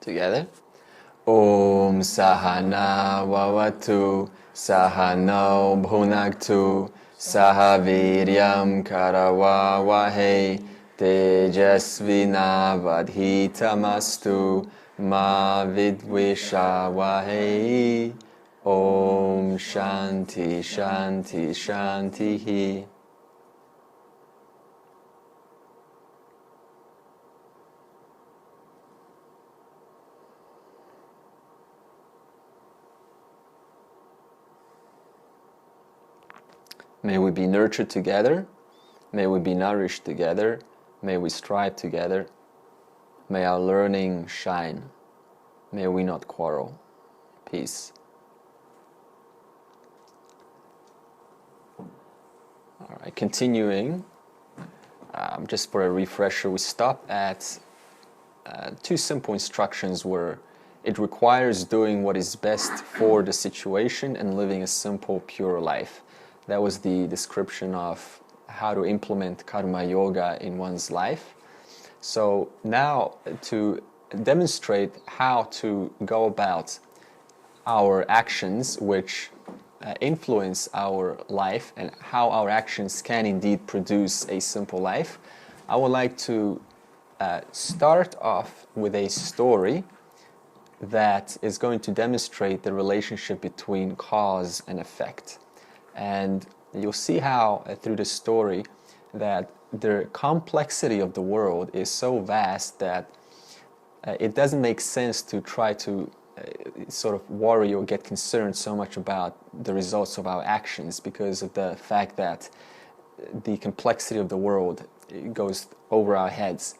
Together. Om Sahana Vavatu Sahano Bhunaktu Sahaviryam Karavavahe Tejasvina Vadhitamastu Ma Vidvishavahe. Om Shanti Shanti Shantihi. May we be nurtured together, may we be nourished together, may we strive together, may our learning shine, may we not quarrel. Peace. All right, continuing, just for a refresher, we stop at two simple instructions where it requires doing what is best for the situation and living a simple, pure life. That was the description of how to implement karma yoga in one's life. So now to demonstrate how to go about our actions which influence our life and how our actions can indeed produce a simple life, I would like to start off with a story that is going to demonstrate the relationship between cause and effect. And you'll see how through the story that the complexity of the world is so vast that it doesn't make sense to try to sort of worry or get concerned so much about the results of our actions, because of the fact that the complexity of the world goes over our heads.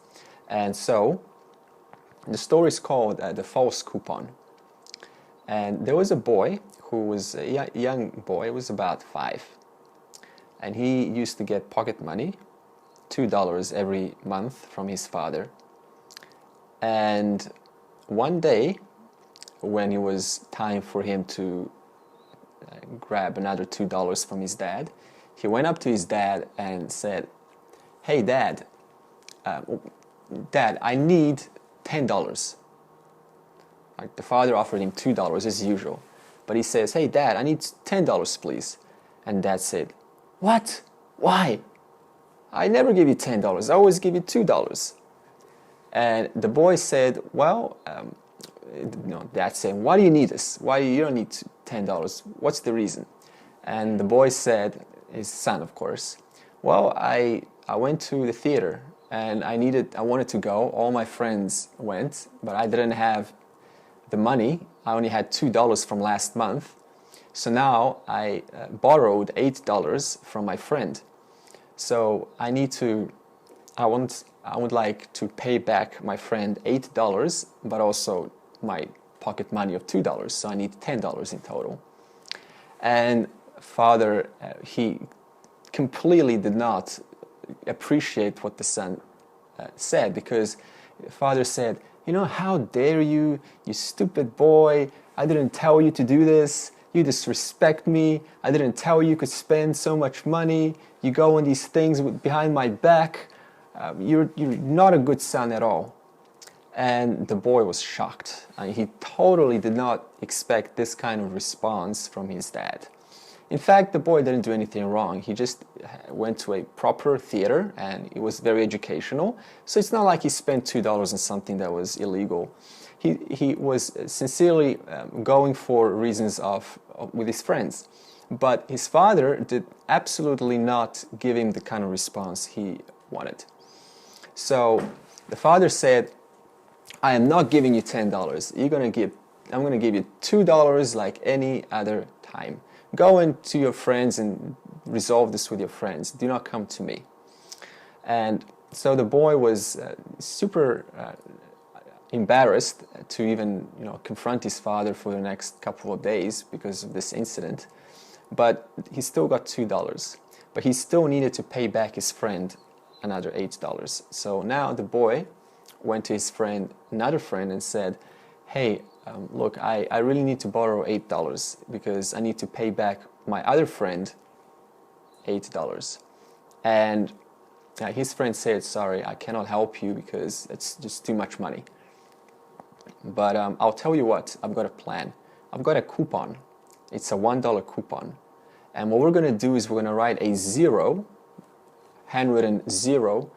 And so the story is called The False Coupon. And there was a boy who was a young boy, was about 5. And he used to get pocket money, $2 every month from his father. And one day, when it was time for him to grab another $2 from his dad, he went up to his dad and said, "Hey Dad, Dad, I need $10. Like the father offered him $2 as usual. But he says, "Hey Dad, I need $10 please." And Dad said, "What? Why? I never give you $10, I always give you $2. And the boy said, "Well," Dad said, "Why do you need this? Why you don't need $10? What's the reason?" And the boy said, his son of course, "Well, I went to the theater and I wanted to go. All my friends went, but I didn't have the money. I only had $2 from last month. So now I borrowed $8 from my friend. So I would like to pay back my friend $8, but also my pocket money of $2. So I need $10 in total." And father, he completely did not appreciate what the son said, because father said, "How dare you, you stupid boy. I didn't tell you to do this. You disrespect me. I didn't tell you could spend so much money. You go on these things behind my back. You're not a good son at all." And the boy was shocked. He totally did not expect this kind of response from his dad. In fact, the boy didn't do anything wrong. He just went to a proper theater and it was very educational. So it's not like he spent $2 on something that was illegal. He was sincerely going for reasons with his friends. But his father did absolutely not give him the kind of response he wanted. So the father said, "I am not giving you $10. I'm going to give you $2 like any other time. Go into your friends and resolve this with your friends. Do not come to me." And so the boy was super embarrassed to even confront his father for the next couple of days because of this incident. But he still got $2. But he still needed to pay back his friend another $8. So now the boy went to his friend, another friend, and said, "Hey, look, I really need to borrow $8 because I need to pay back my other friend $8. And his friend said, "Sorry, I cannot help you because it's just too much money." But I'll tell you what, I've got a plan. I've got a coupon. It's a $1 coupon. And what we're going to do is we're going to write a 0, handwritten 0,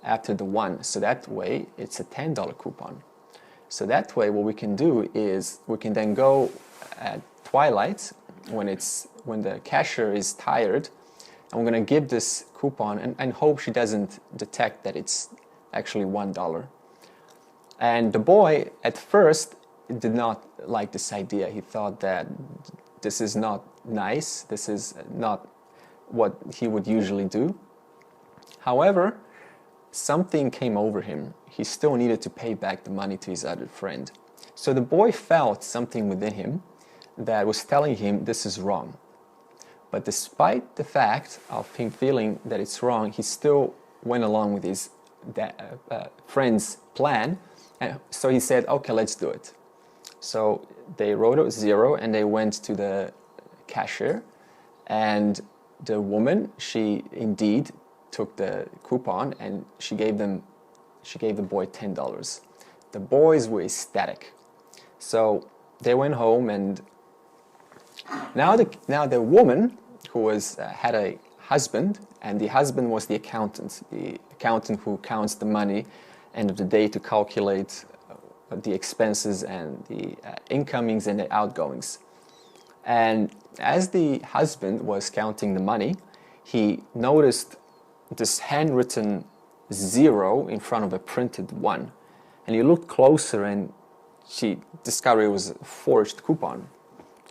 after the 1. So that way, it's a $10 coupon. So that way, what we can do is we can then go at twilight when the cashier is tired, and we're going to give this coupon and hope she doesn't detect that it's actually $1. And the boy, at first, did not like this idea. He thought that this is not nice. This is not what he would usually do. However, something came over him. He still needed to pay back the money to his other friend. So the boy felt something within him that was telling him this is wrong. But despite the fact of him feeling that it's wrong, he still went along with his friend's plan. And so he said, okay, let's do it. So they wrote a 0 and they went to the cashier. And the woman, she indeed took the coupon and she gave the boy $10. The boys were ecstatic. So they went home, and now the woman who had a husband, and the husband was the accountant who counts the money end of the day to calculate the expenses and the incomings and the outgoings. And as the husband was counting the money, he noticed this handwritten 0 in front of a printed 1. And he looked closer and she discovered it was a forged coupon.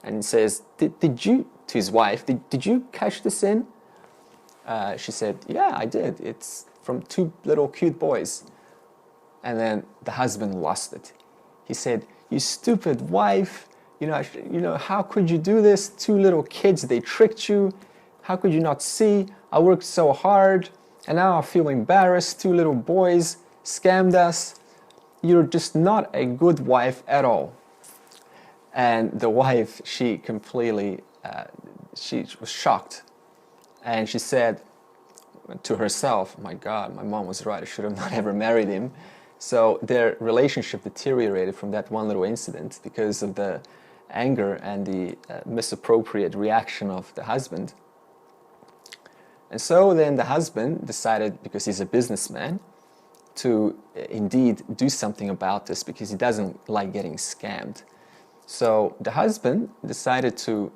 And he says, did you, to his wife, did you cash this in? She said, yeah, I did. It's from 2 little cute boys. And then the husband lost it. He said, you stupid wife, how could you do this? 2 little kids, they tricked you. How could you not see? I worked so hard, and now I feel embarrassed. 2 little boys scammed us. You're just not a good wife at all. And the wife, she completely, she was shocked. And she said to herself, my God, my mom was right. I should have not ever married him. So their relationship deteriorated from that one little incident because of the anger and the misappropriate reaction of the husband. And so then the husband decided, because he's a businessman, to indeed do something about this because he doesn't like getting scammed. So the husband decided to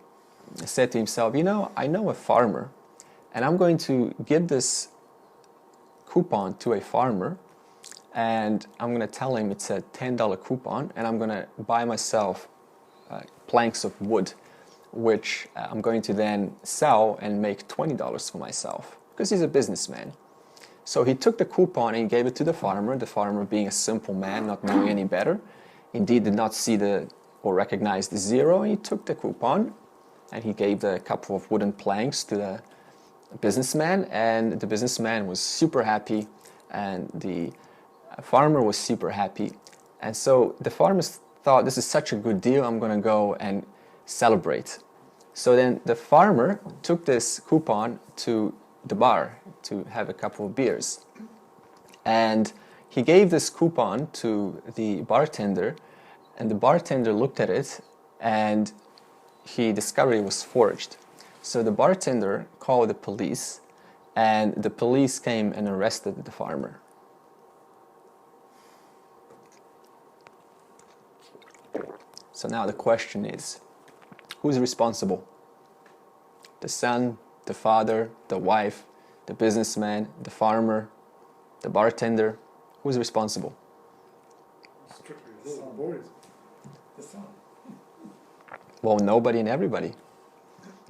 say to himself, I know a farmer, and I'm going to give this coupon to a farmer, and I'm going to tell him it's a $10 coupon, and I'm going to buy myself planks of wood, which I'm going to then sell and make $20 for myself, because he's a businessman. So he took the coupon and he gave it to the farmer being a simple man, not knowing any better, indeed did not see or recognize the 0, and he took the coupon and he gave the couple of wooden planks to the businessman, and the businessman was super happy and the farmer was super happy. And so the farmers thought, this is such a good deal, I'm going to go and celebrate. So then the farmer took this coupon to the bar to have a couple of beers. And he gave this coupon to the bartender, and the bartender looked at it and he discovered it was forged. So the bartender called the police, and the police came and arrested the farmer. So now the question is, who's responsible? The son, the father, the wife, the businessman, the farmer, the bartender? Who's responsible? The son. Well, nobody and everybody.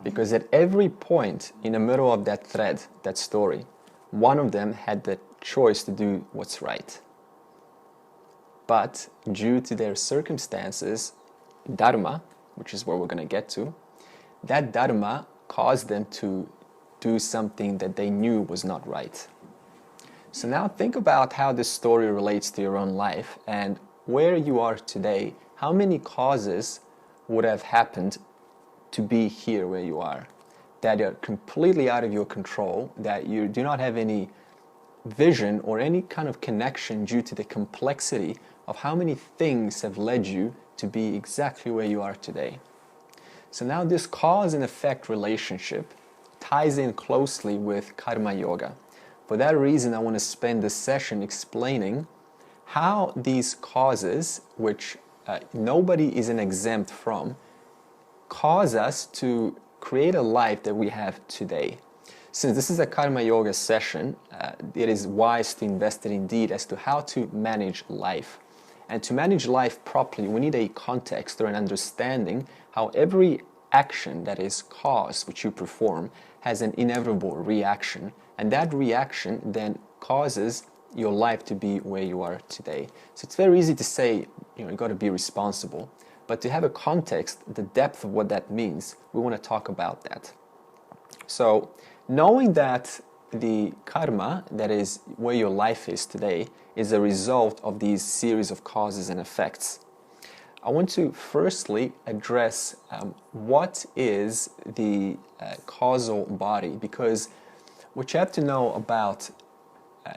Because at every point in the middle of that thread, that story, one of them had the choice to do what's right. But due to their circumstances, dharma, which is where we're going to get to, that dharma caused them to do something that they knew was not right. So now think about how this story relates to your own life and where you are today. How many causes would have happened to be here where you are, that are completely out of your control, that you do not have any vision or any kind of connection due to the complexity of how many things have led you to be exactly where you are today. So now this cause and effect relationship ties in closely with karma yoga. For that reason, I want to spend this session explaining how these causes, which nobody is exempt from, cause us to create a life that we have today. Since this is a karma yoga session, it is wise to invest it indeed as to how to manage life. And to manage life properly, we need a context or an understanding how every action that is caused, which you perform, has an inevitable reaction. And that reaction then causes your life to be where you are today. So it's very easy to say, you got to be responsible. But to have a context, the depth of what that means, we want to talk about that. So knowing that the karma, that is where your life is today, is a result of these series of causes and effects, I want to firstly address what is the causal body, because what you have to know about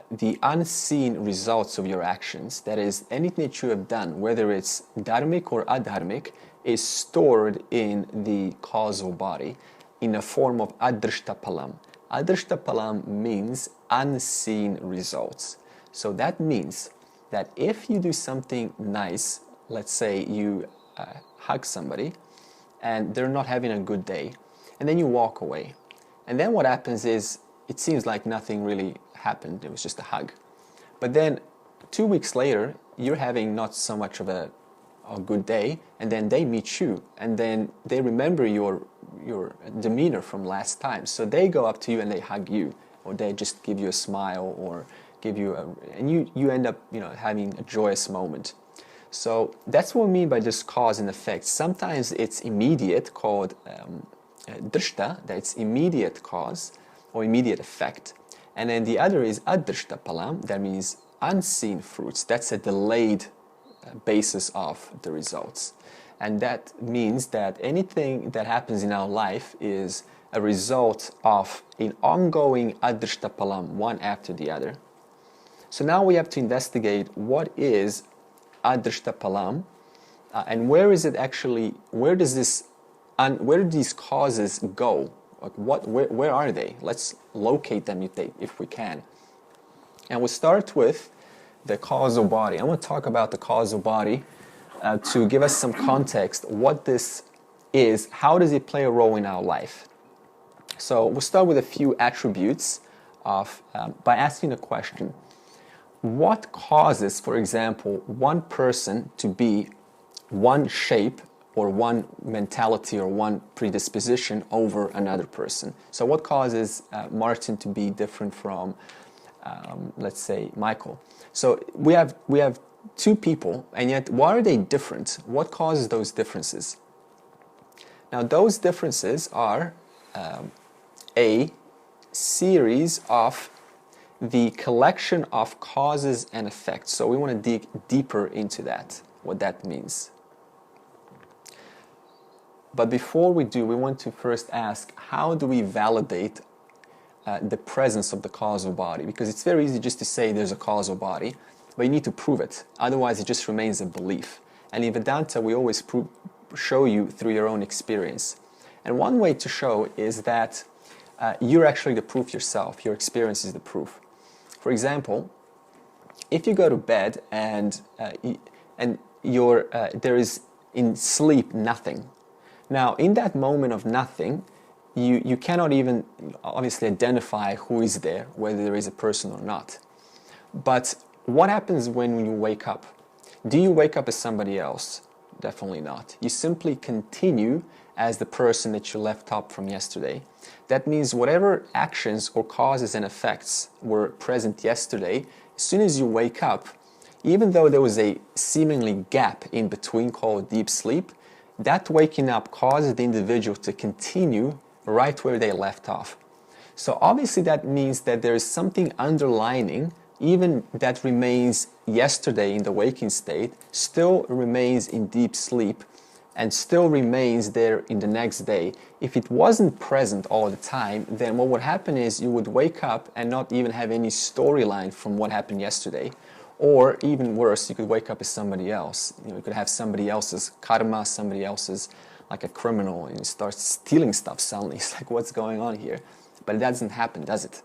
the unseen results of your actions, that is, anything that you have done, whether it's dharmic or adharmic, is stored in the causal body in a form of adrishtapalam. Adrishtapalam means unseen results. So that means that if you do something nice, let's say you hug somebody and they're not having a good day, and then you walk away, and then what happens is it seems like nothing really happened, it was just a hug. But then 2 weeks later, you're having not so much of a good day, and then they meet you, and then they remember your demeanor from last time. So they go up to you and they hug you, or they just give you a smile, or give you and you end up having a joyous moment. So that's what we mean by this cause and effect. Sometimes it's immediate, called drishta, that's immediate cause or immediate effect. And then the other is adrishtapalam, that means unseen fruits. That's a delayed basis of the results. And that means that anything that happens in our life is a result of an ongoing adrishtapalam, one after the other. So now we have to investigate what is adrishtapalam, and where is it actually, where do these causes go? Like where are they? Let's locate them if we can. And we'll start with the causal body. I want to talk about the causal body to give us some context, what this is, how does it play a role in our life. So we'll start with a few attributes of by asking a question. What causes, for example, one person to be one shape or one mentality or one predisposition over another person? So what causes Martin to be different from, let's say, Michael? So we have two people, and yet why are they different? What causes those differences? Now those differences are a series of the collection of causes and effects. So we want to dig deeper into that, what that means. But before we do, we want to first ask, how do we validate the presence of the causal body? Because it's very easy just to say there's a causal body, but you need to prove it. Otherwise, it just remains a belief. And in Vedanta, we always show you through your own experience. And one way to show is that you're actually the proof yourself. Your experience is the proof. For example, if you go to bed and there is in sleep nothing. Now, in that moment of nothing, you cannot even obviously identify who is there, whether there is a person or not. But what happens when you wake up? Do you wake up as somebody else? Definitely not. You simply continue as the person that you left up from yesterday. That means whatever actions or causes and effects were present yesterday, as soon as you wake up, even though there was a seemingly gap in between called deep sleep, that waking up causes the individual to continue right where they left off. So obviously that means that there is something underlining, even that remains yesterday in the waking state, still remains in deep sleep, and still remains there in the next day. If it wasn't present all the time, then what would happen is you would wake up and not even have any storyline from what happened yesterday. Or even worse, you could wake up as somebody else. You could have somebody else's karma, somebody else's, like a criminal, and you start stealing stuff suddenly. It's like, what's going on here? But it doesn't happen, does it?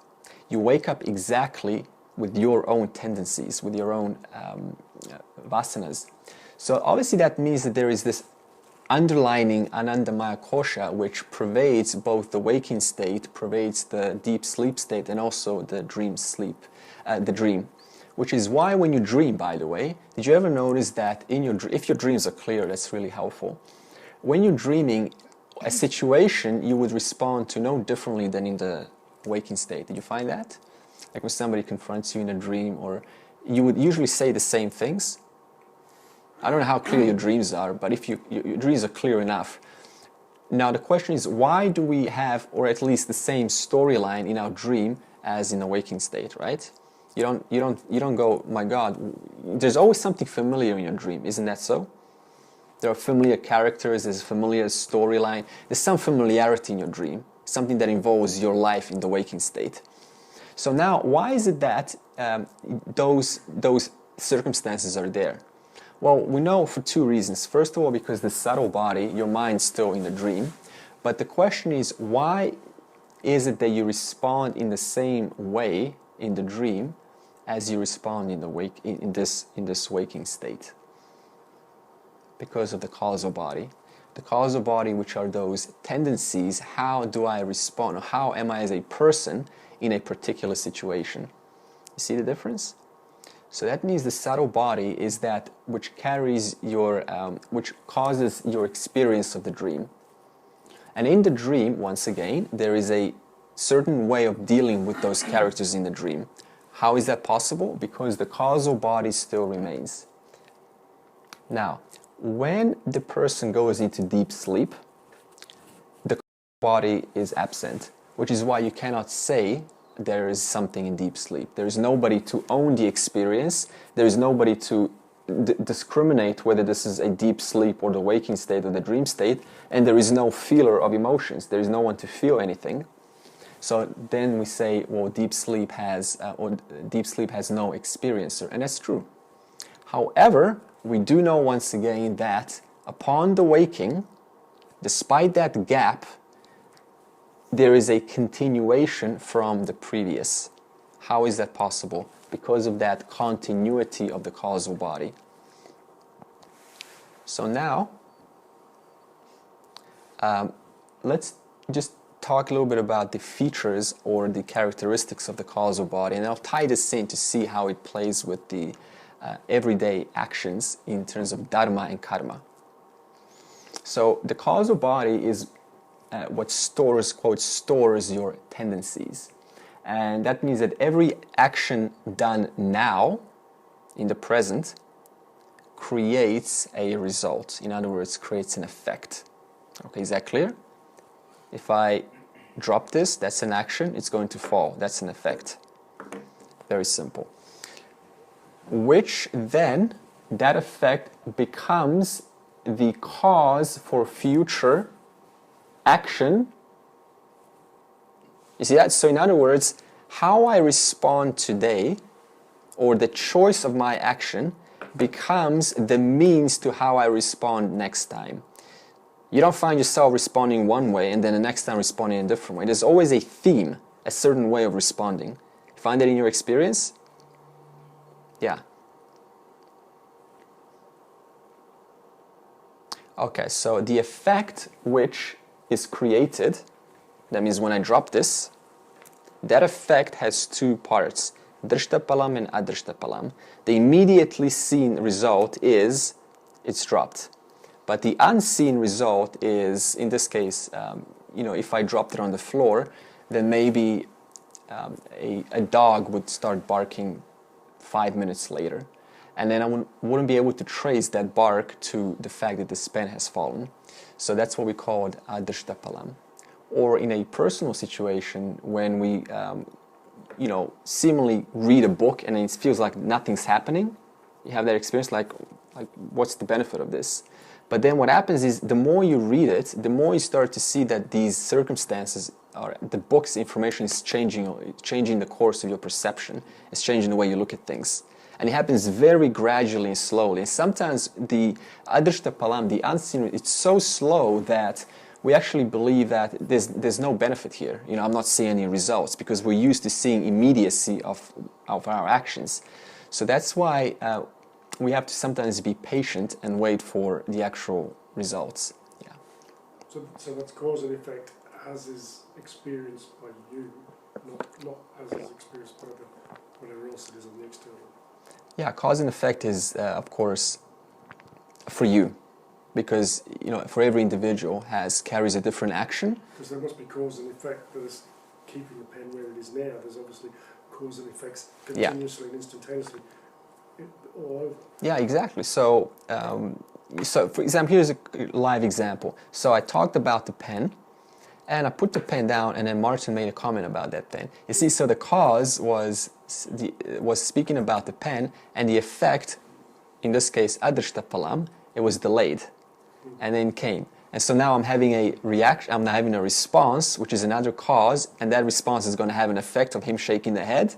You wake up exactly with your own tendencies, with your own vasanas. So obviously that means that there is this underlining Anandamaya Kosha, which pervades both the waking state, pervades the deep sleep state, and also the dream sleep, the dream. Which is why when you dream, by the way, did you ever notice that if your dreams are clear, that's really helpful. When you're dreaming, a situation you would respond to no differently than in the waking state. Did you find that? Like when somebody confronts you in a dream, or you would usually say the same things. I don't know how clear your dreams are, but if your dreams are clear enough. Now the question is, why do we have, or at least the same storyline in our dream as in the waking state, right? You don't go, my God, there's always something familiar in your dream, isn't that so? There are familiar characters, there's a familiar storyline, there's some familiarity in your dream, something that involves your life in the waking state. So now, why is it that those circumstances are there? Well, we know for two reasons. First of all, because the subtle body, your mind's still in the dream. But the question is, why is it that you respond in the same way in the dream as you respond in this waking state? Because of the causal body. The causal body, which are those tendencies, how do I respond? Or how am I as a person in a particular situation? You see the difference? So that means the subtle body is that which carries your, which causes your experience of the dream. And in the dream, once again, there is a certain way of dealing with those characters in the dream. How is that possible? Because the causal body still remains. Now, when the person goes into deep sleep, the body is absent, which is why you cannot say there is something in deep sleep. There is nobody to own the experience. There is nobody to discriminate whether this is a deep sleep or the waking state or the dream state, and there is no feeler of emotions. There is no one to feel anything. So then we say, well, deep sleep has no experiencer, and that's true. However, we do know once again that upon the waking, despite that gap, there is a continuation from the previous. How is that possible? Because of that continuity of the causal body. So now, let's just talk a little bit about the features or the characteristics of the causal body, and I'll tie this in to see how it plays with the everyday actions in terms of dharma and karma. So the causal body is what stores, quote, stores your tendencies. And that means that every action done now, in the present, creates a result. In other words, creates an effect. Okay, is that clear? If I drop this, that's an action, it's going to fall. That's an effect. Very simple. Which then, that effect becomes the cause for future action. You see that? So in other words, how I respond today, or the choice of my action, becomes the means to how I respond next time. You don't find yourself responding one way and then the next time responding in a different way. There's always a theme, a certain way of responding. You find that in your experience? Yeah. Okay, so the effect which is created, that means when I drop this, that effect has two parts, drishtapalam and adrishtapalam. The immediately seen result is it's dropped. But the unseen result is, in this case, if I dropped it on the floor, then maybe a dog would start barking 5 minutes later. And then I wouldn't be able to trace that bark to the fact that this pen has fallen. So that's what we call adrishtapalam. Or in a personal situation, when we, seemingly read a book and it feels like nothing's happening, you have that experience like what's the benefit of this? But then what happens is the more you read it, the more you start to see that these circumstances, or the book's information is changing the course of your perception. It's changing the way you look at things. And it happens very gradually and slowly. And sometimes the adrishta palam, the unseen, it's so slow that we actually believe that there's no benefit here. You know, I'm not seeing any results because we're used to seeing immediacy of our actions. So that's why we have to sometimes be patient and wait for the actual results. Yeah. So that's cause and effect as is experienced by you, not as is experienced by whatever else it is on the external. Yeah, cause and effect is, of course, for you. Because, you know, for every individual carries a different action. Because there must be cause and effect that is keeping the pen where it is now. There's obviously cause and effects continuously and instantaneously all over. Yeah, exactly. So, so for example, here's a live example. So I talked about the pen, and I put the pen down, and then Martin made a comment about that pen. You see, so the cause was speaking about the pen, and the effect, in this case, adrishta palam, it was delayed. And then came. And so now I'm having a reaction, I'm having a response, which is another cause, and that response is going to have an effect of him shaking the head.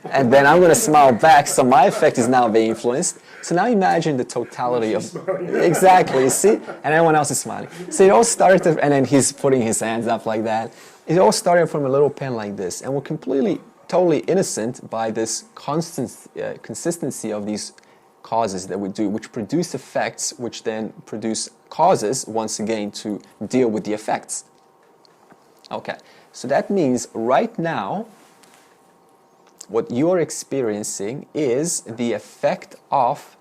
And then I'm going to smile back, so my effect is now being influenced. So now imagine the totality of... Exactly, you see? And everyone else is smiling. So it all started, and then he's putting his hands up like that. It all started from a little pen like this, and we're completely, totally innocent by this consistency of these causes that we do, which produce effects, which then produce causes, once again, to deal with the effects. Okay, so that means right now, what you're experiencing is the effect of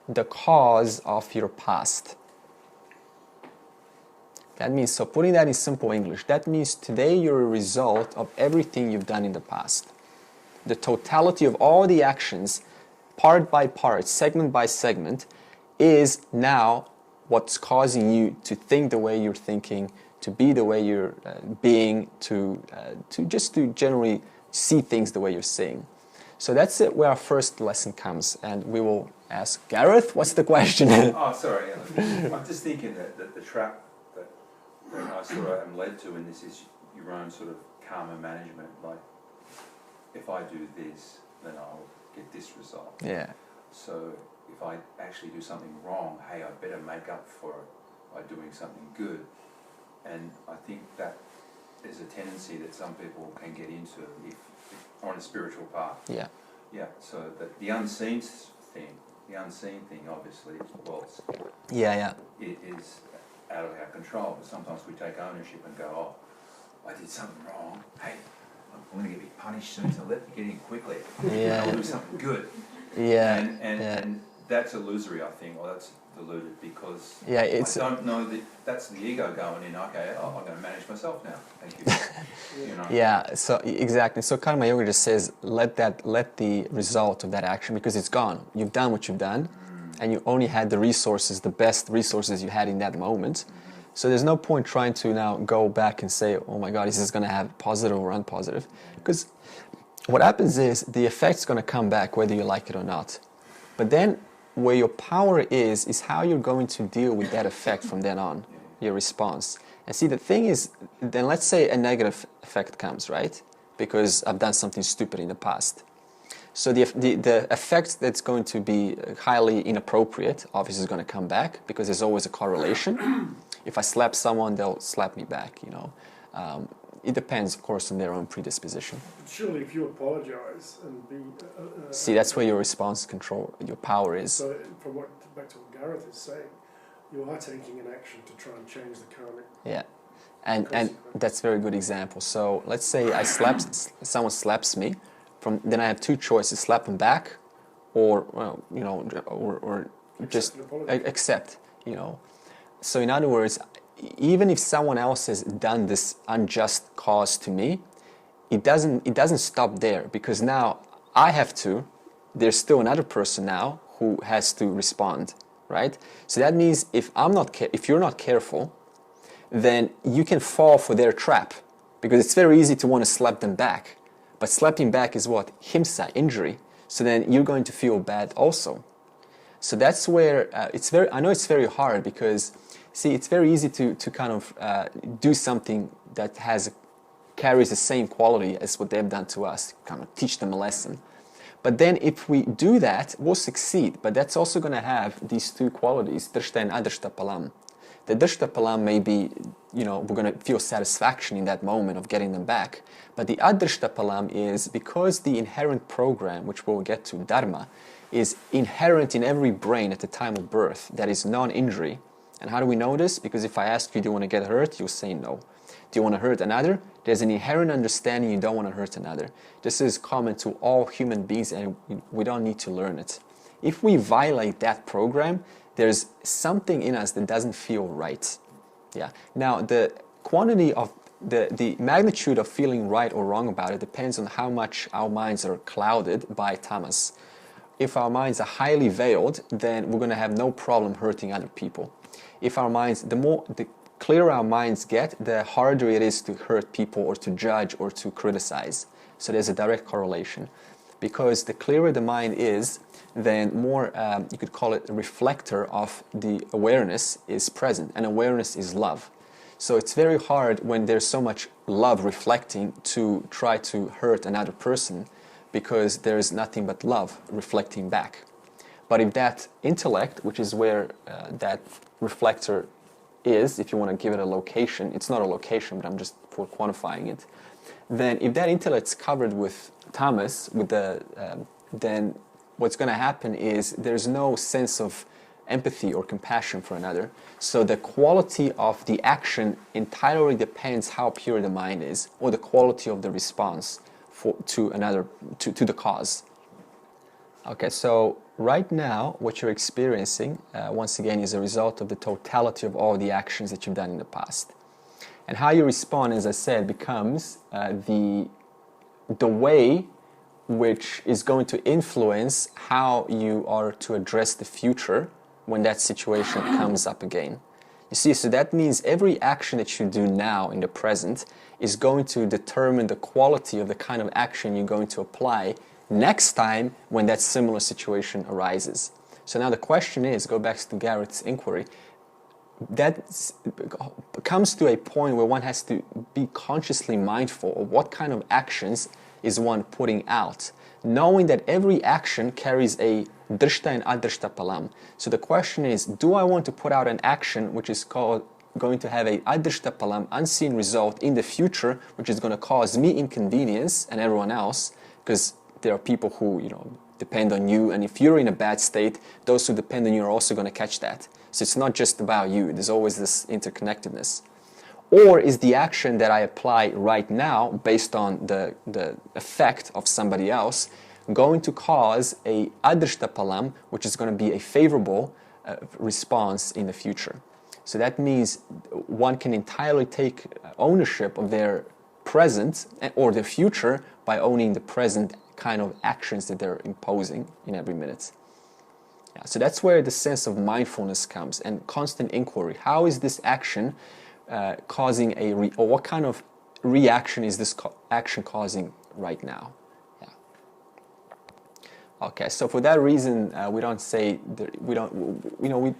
the cause of your past. That means, so putting that in simple English, that means today you're a result of everything you've done in the past. The totality of all the actions, part by part, segment by segment, is now what's causing you to think the way you're thinking, to be the way you're being, to generally see things the way you're seeing. So that's it, where our first lesson comes, and we will ask Gareth, what's the question? Oh, sorry, I'm just thinking that the trap that I sort of am led to in this is your own sort of karma management. Like, if I do this, then I'll get this result. Yeah. So if I actually do something wrong, hey, I better make up for it by doing something good. And I think that there's a tendency that some people can get into if on a spiritual path. Yeah. Yeah. So the unseen thing, obviously, well, it is out of our control. But sometimes we take ownership and go, oh, I did something wrong. Hey, I'm going to get punished soon, so let me get in quickly. Yeah. I'll do something good. Yeah. And that's illusory, I think, or that's deluded, because I don't know that's the ego going in, okay, I'm going to manage myself now. Thank you. You know? Yeah, so exactly. So Karma Yoga just says, let the result of that action, because it's gone. You've done what you've done, and you only had the resources, the best resources you had in that moment. So there's no point trying to now go back and say, oh my God, is this going to have positive or unpositive? Because what happens is the effect's going to come back whether you like it or not. But then where your power is how you're going to deal with that effect from then on, your response. And see, the thing is, then let's say a negative effect comes, right? Because I've done something stupid in the past. So the effect that's going to be highly inappropriate obviously is going to come back, because there's always a correlation. If I slap someone, they'll slap me back, you know. It depends, of course, on their own predisposition. But surely if you apologise and be... see, that's where your response control, your power is. So back to what Gareth is saying, you are taking an action to try and change the karmic. Yeah, and that's a very good example. So let's say someone slaps me, then I have two choices: slap them back, or or just accept. You know. So in other words, even if someone else has done this unjust cause to me, it doesn't stop there, because now I have to. There's still another person now who has to respond, right? So that means if you're not careful, then you can fall for their trap, because it's very easy to want to slap them back, but slapping back is what? Himsa, injury. So then you're going to feel bad also. So that's where I know it's very hard, because see, it's very easy to kind of do something that carries the same quality as what they've done to us, kind of teach them a lesson. But then if we do that, we'll succeed. But that's also going to have these two qualities, drishta and adrishta palam. The drishta palam may be, we're going to feel satisfaction in that moment of getting them back. But the adrishta palam is because the inherent program, which we'll get to, dharma, is inherent in every brain at the time of birth, that is non-injury. And how do we know this? Because if I ask you, do you want to get hurt? You'll say no. Do you want to hurt another? There's an inherent understanding you don't want to hurt another. This is common to all human beings, and we don't need to learn it. If we violate that program, there's something in us that doesn't feel right. Yeah. Now, the quantity of the magnitude of feeling right or wrong about it depends on how much our minds are clouded by tamas. If our minds are highly veiled, then we're going to have no problem hurting other people. If our minds, the clearer our minds get, the harder it is to hurt people or to judge or to criticize. So there's a direct correlation. Because the clearer the mind is, then more, you could call it a reflector of the awareness is present. And awareness is love. So it's very hard when there's so much love reflecting to try to hurt another person, because there's nothing but love reflecting back. But if that intellect, which is where that reflector is, if you want to give it a location, it's not a location, but I'm just for quantifying it, then if that intellect's covered with tamas, then what's going to happen is there's no sense of empathy or compassion for another. So the quality of the action entirely depends how pure the mind is, or the quality of the response to the cause. Okay, so right now what you're experiencing, once again, is a result of the totality of all the actions that you've done in the past. And how you respond, as I said, becomes the way which is going to influence how you are to address the future when that situation comes up again. You see, so that means every action that you do now in the present is going to determine the quality of the kind of action you're going to apply next time when that similar situation arises. So now the question is, go back to Garrett's inquiry, that comes to a point where one has to be consciously mindful of what kind of actions is one putting out, knowing that every action carries a drishta and adrishta palam. So the question is, do I want to put out an action which is going to have a adrishta palam, unseen result in the future, which is going to cause me inconvenience and everyone else, because there are people who depend on you, and if you're in a bad state, those who depend on you are also going to catch that. So it's not just about you, there's always this interconnectedness. Or is the action that I apply right now, based on the effect of somebody else, going to cause a adrishta palam, which is going to be a favorable response in the future? So that means one can entirely take ownership of their present or their future by owning the present kind of actions that they're imposing in every minute. Yeah, so that's where the sense of mindfulness comes, and constant inquiry. How is this action causing or what kind of reaction is this action causing right now? Yeah. Okay, so for that reason, we don't say that, we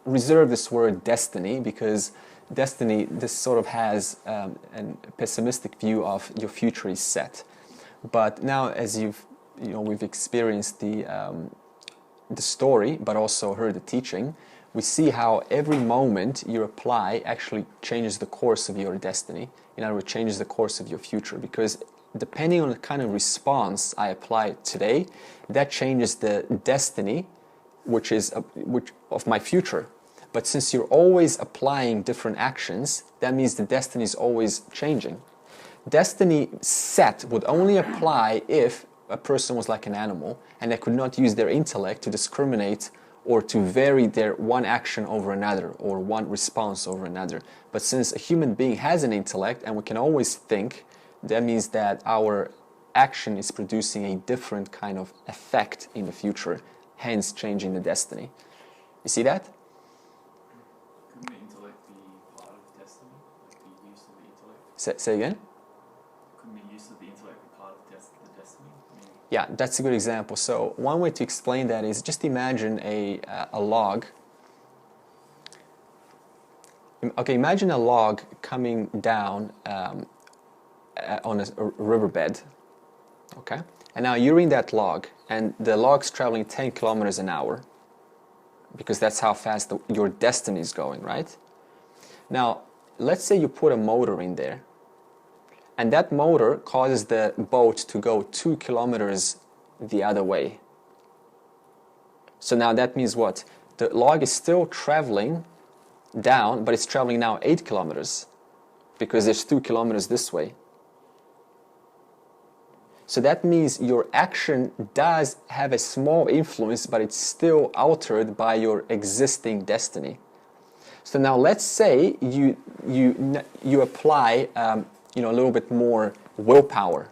reserve this word destiny, because destiny, this sort of has a pessimistic view of your future is set. But now, as we've experienced the story, but also heard the teaching, we see how every moment you apply actually changes the course of your destiny. In other words, changes the course of your future, because depending on the kind of response I apply today, that changes the destiny, which of my future. But since you're always applying different actions, that means the destiny is always changing. Destiny set would only apply if a person was like an animal and they could not use their intellect to discriminate or to vary their one action over another or one response over another. But since a human being has an intellect and we can always think, that means that our action is producing a different kind of effect in the future, hence changing the destiny. You see that? Couldn't the intellect be part of destiny? Like the use of the intellect? Say again? Couldn't the use of the intellect be part of the destiny? Yeah, that's a good example. So one way to explain that is just imagine a log. Okay, imagine a log coming down on a riverbed. Okay, And now you're in that log, and the log's traveling 10 kilometers an hour, because that's how fast your destiny is going, right? Now, let's say you put a motor in there, and that motor causes the boat to go 2 kilometers the other way. So now that means what? The log is still traveling down, but it's traveling now 8 kilometers, because there's 2 kilometers this way. So that means your action does have a small influence, but it's still altered by your existing destiny. So now let's say you apply a little bit more willpower,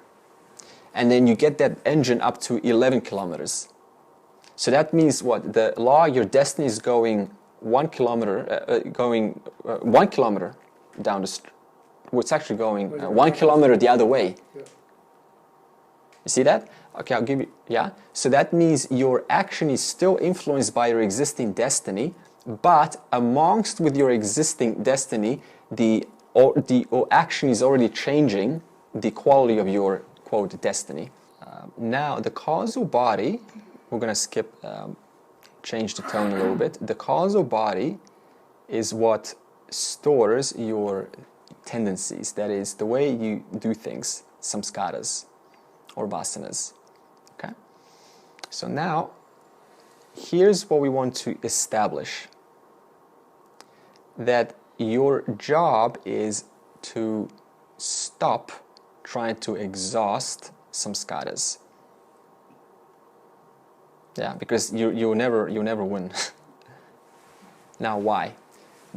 and then you get that engine up to 11 kilometers. So that means what? The law, your destiny is going 1 kilometer, 1 kilometer down the street. Well, it's actually going 1 kilometer the other way. Yeah. You see that? Okay, I'll give you, yeah. So that means your action is still influenced by your existing destiny, but amongst with your existing destiny, the action is already changing the quality of your, quote, destiny. Now, the causal body, we're going to change the tone a little bit. The causal body is what stores your tendencies, that is, the way you do things, samskaras, or vasanas. Okay? So now, here's what we want to establish. That your job is to stop trying to exhaust samskaras. Yeah, because you'll never win. Now why?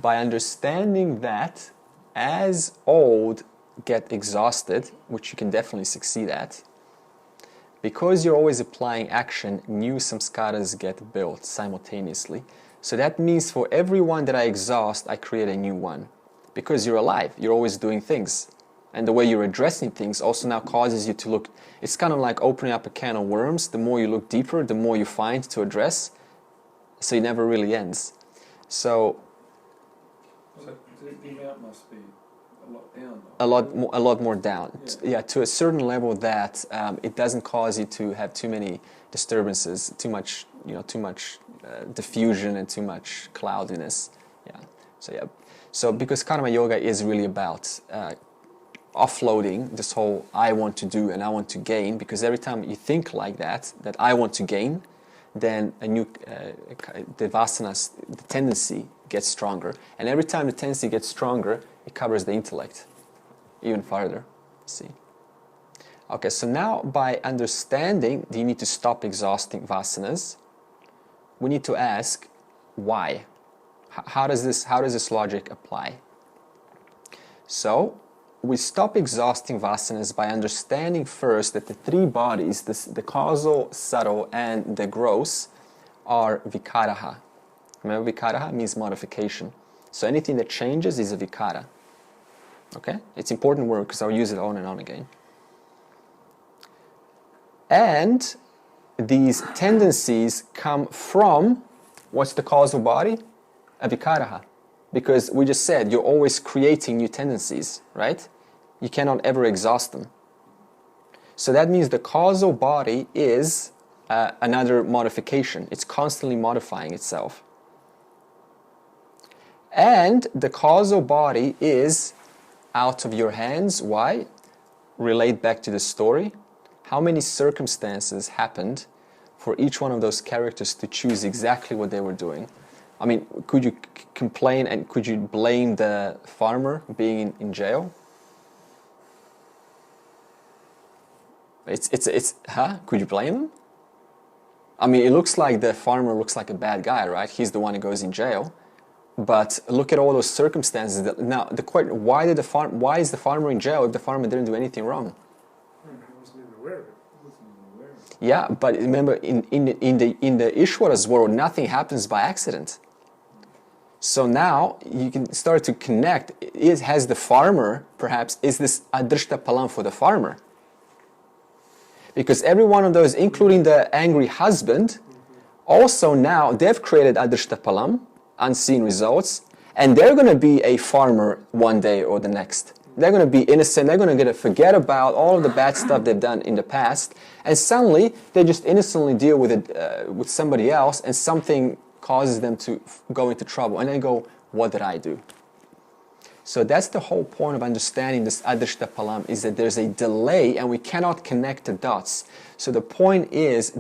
By understanding that as old get exhausted, which you can definitely succeed at, because you're always applying action, new samskaras get built simultaneously. So that means for every one that I exhaust, I create a new one. Because you're alive, you're always doing things. And the way you're addressing things also now causes you to look, it's kind of like opening up a can of worms. The more you look deeper, the more you find to address. So it never really ends. So the amount must be a lot down, though. a lot more down. Yeah. To a certain level that it doesn't cause you to have too many disturbances, too much diffusion and too much cloudiness. So because karma yoga is really about offloading this whole I want to do and I want to gain, because every time you think like that I want to gain, then a new the vasanas, the tendency gets stronger, and every time the tendency gets stronger, it covers the intellect even farther. See? Okay, so now by understanding that you need to stop exhausting vasanas, we need to ask why. How does this logic apply? So we stop exhausting vasanas by understanding first that the three bodies, the causal, subtle, and the gross, are vikaraha. Remember, vikaraha means modification. So anything that changes is a vikara. Okay? It's an important word because I'll use it on and on again. And these tendencies come from, what's the causal body? A vikaraha. Because we just said you're always creating new tendencies, right? You cannot ever exhaust them. So that means the causal body is another modification. It's constantly modifying itself. And the causal body is out of your hands. Why? Relate back to the story. How many circumstances happened for each one of those characters to choose exactly what they were doing? I mean, could you complain and could you blame the farmer being in jail? Could you blame him? I mean, it looks like the farmer looks like a bad guy, right? He's the one who goes in jail. But look at all those circumstances. Now, the question: why is the farmer in jail if the farmer didn't do anything wrong? He wasn't even aware of it. Yeah, but remember, in the Ishwara's world, nothing happens by accident. So now you can start to connect. Has the farmer, perhaps, is this adrishta palam for the farmer? Because every one of those, including the angry husband, also now they've created adrishta palam, unseen results, and they're going to be a farmer one day or the next. They're going to be innocent. They're going to forget about all of the bad stuff they've done in the past. And suddenly, they just innocently deal with it with somebody else, and something causes them to go into trouble. And they go, what did I do? So that's the whole point of understanding this Adrishta Palam, is that there's a delay and we cannot connect the dots. So the point is,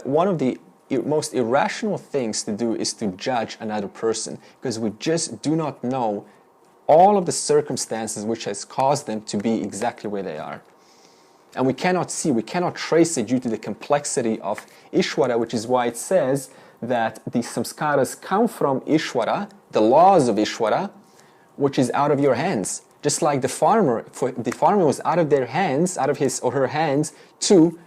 one of the most irrational things to do is to judge another person, because we just do not know all of the circumstances which has caused them to be exactly where they are. And we cannot trace it due to the complexity of Ishvara, which is why it says that the samskaras come from Ishvara, the laws of Ishvara, which is out of your hands. Just like the farmer was out of their hands, out of his or her hands, to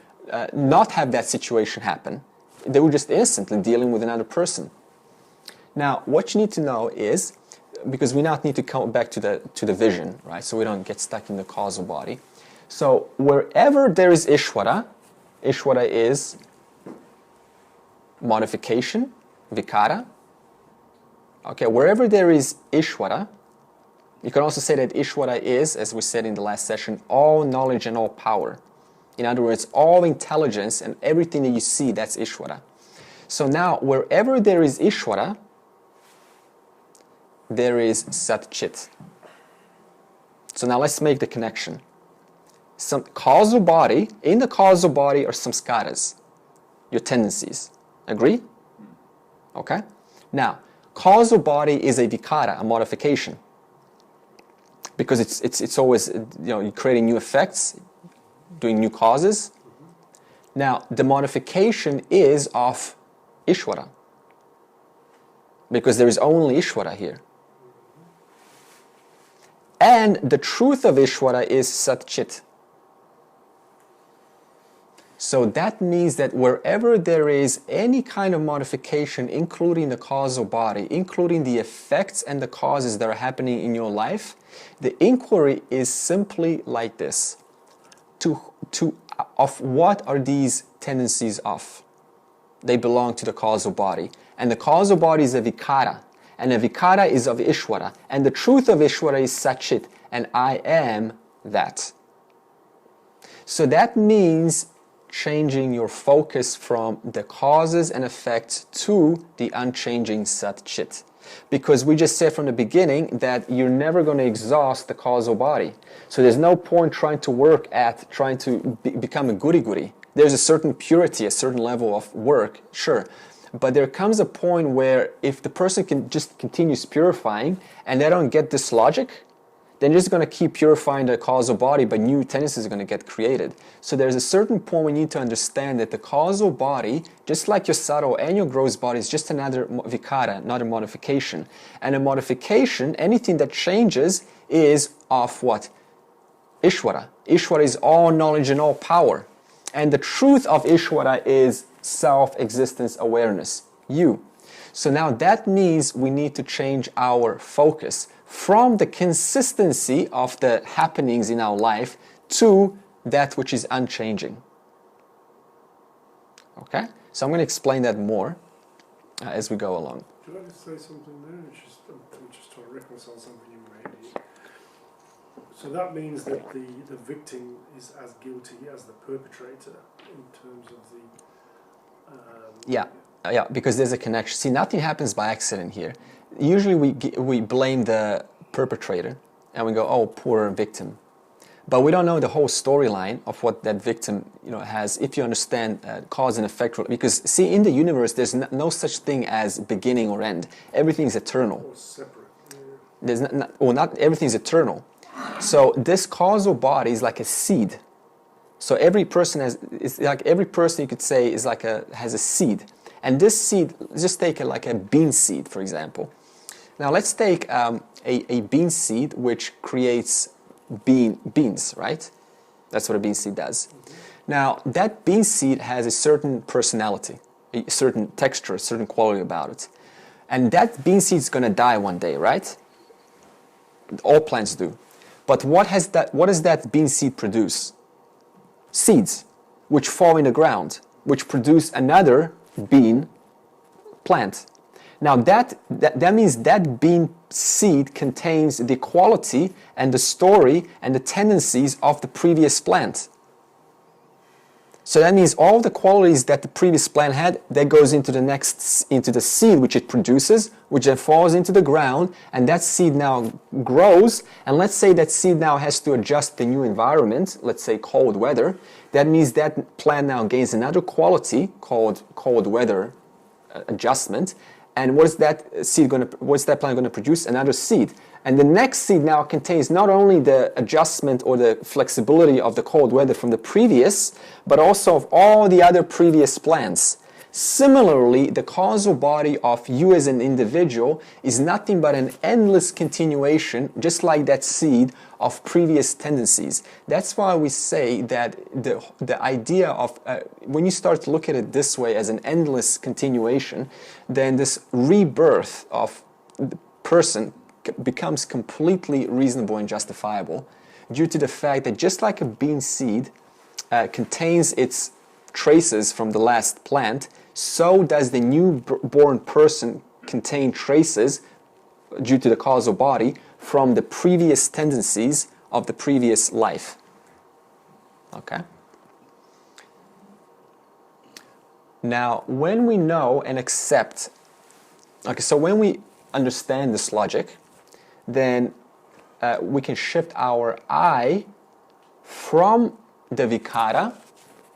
not have that situation happen. They were just innocently dealing with another person. Now, what you need to know is, because we now need to come back to the vision, right? So we don't get stuck in the causal body. So wherever there is Ishvara, Ishvara is modification, vikara. Okay, wherever there is Ishvara, you can also say that Ishvara is, as we said in the last session, all knowledge and all power. In other words, all intelligence and everything that you see, that's Ishvara. So now, wherever there is Ishvara, there is Sat Chit. So now let's make the connection. Some causal body, in the causal body are samskaras, your tendencies. Agree? Okay? Now, causal body is a vikara, a modification. Because it's always, you're creating new effects, doing new causes. Now, the modification is of Ishvara. Because there is only Ishvara here. And the truth of Ishvara is Sat Chit. So that means that wherever there is any kind of modification, including the causal body, including the effects and the causes that are happening in your life, the inquiry is simply like this. Of what are these tendencies of? They belong to the causal body. And the causal body is a vikara. And a vikara is of Ishvara. And the truth of Ishvara is Sat Chit. And I am that. So that means changing your focus from the causes and effects to the unchanging Sat Chit. Because we just said from the beginning that you're never going to exhaust the causal body. So there's no point trying to become a goody-goody. There's a certain purity, a certain level of work, sure. But there comes a point where if the person can just continues purifying and they don't get this logic, then you're just going to keep purifying the causal body, but new tendencies are going to get created. So there's a certain point we need to understand that the causal body, just like your subtle and your gross body, is just another vikara, not a modification. And a modification, anything that changes, is of what? Ishvara. Ishvara is all knowledge and all power. And the truth of Ishvara is self-existence awareness, you. So now that means we need to change our focus from the consistency of the happenings in our life to that which is unchanging. Okay? So I'm going to explain that more as we go along. Could I just say something there? I'm just trying to reconcile something you made here. So that means that the victim is as guilty as the perpetrator in terms of the... Yeah, because there's a connection. See, nothing happens by accident here. Usually we blame the perpetrator and we go, oh, poor victim. But we don't know the whole storyline of what that victim has, if you understand cause and effect. Because, see, in the universe, there's no such thing as beginning or end. Everything is eternal. Or separate. Yeah. There's not everything is eternal. So this causal body is like a seed. So every person you could say has a seed. And this seed, just take like a bean seed, for example. Now let's take a bean seed which creates beans, right? That's what a bean seed does. Mm-hmm. Now that bean seed has a certain personality, a certain texture, a certain quality about it. And that bean seed is going to die one day, right? All plants do. But what does that bean seed produce? Seeds, which fall in the ground, which produce another bean plant. Now that means that bean seed contains the quality and the story and the tendencies of the previous plant. So that means all the qualities that the previous plant had, that goes into the seed which it produces, which then falls into the ground, and that seed now grows. And let's say that seed now has to adjust the new environment, let's say cold weather. That means that plant now gains another quality called cold weather adjustment. And what's that plant going to produce? Another seed. And the next seed now contains not only the adjustment or the flexibility of the cold weather from the previous, but also of all the other previous plants. Similarly, the causal body of you as an individual is nothing but an endless continuation, just like that seed, of previous tendencies. That's why we say that the idea of, when you start to look at it this way as an endless continuation, then this rebirth of the person becomes completely reasonable and justifiable, due to the fact that just like a bean seed contains its traces from the last plant, so does the newborn person contain traces, due to the causal body, from the previous tendencies of the previous life. Okay? Now, when we know and accept, so when we understand this logic, then we can shift our eye from the vikara,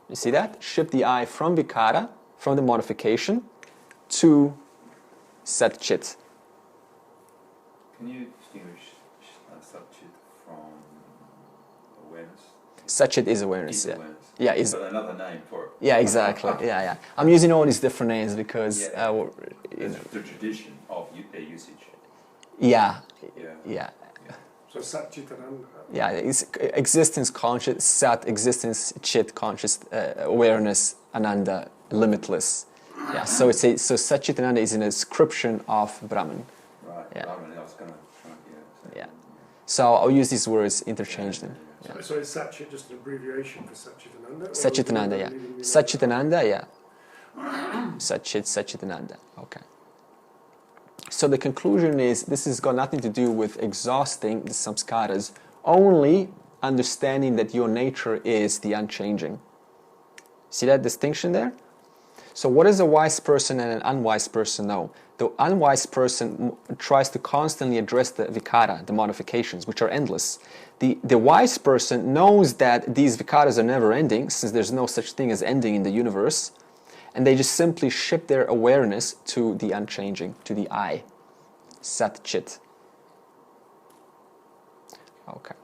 you see that? Shift the eye from vikara, from the modification, to sat chit. Can you distinguish Sat-Chit from awareness? Sat-Chit is awareness, Is yeah. awareness. Yeah, Is another name for it. Yeah, exactly. Yeah. I'm using all these different names because the tradition of their usage. Yeah. So Sat Chit Ananda. Yeah, it's existence conscious, Sat, existence, Chit, conscious, awareness, Ananda, limitless. Yeah, so Sat Chit Ananda is an inscription of Brahman. Right. Yeah. Brahman, I was going to say. Yeah. So I'll use these words interchangeably. Yeah. So is Sat Chit just an abbreviation for Sat Chit Ananda? Sat Chit Ananda, yeah. Sat Chit Ananda, yeah. Sat Chit Ananda. Okay. So the conclusion is, this has got nothing to do with exhausting the samskaras, only understanding that your nature is the unchanging. See that distinction there? So what does a wise person and an unwise person know? The unwise person tries to constantly address the vikara, the modifications, which are endless. The wise person knows that these vikaras are never ending, since there's no such thing as ending in the universe, and they just simply shift their awareness to the unchanging, to the I, Sat Chit. Okay.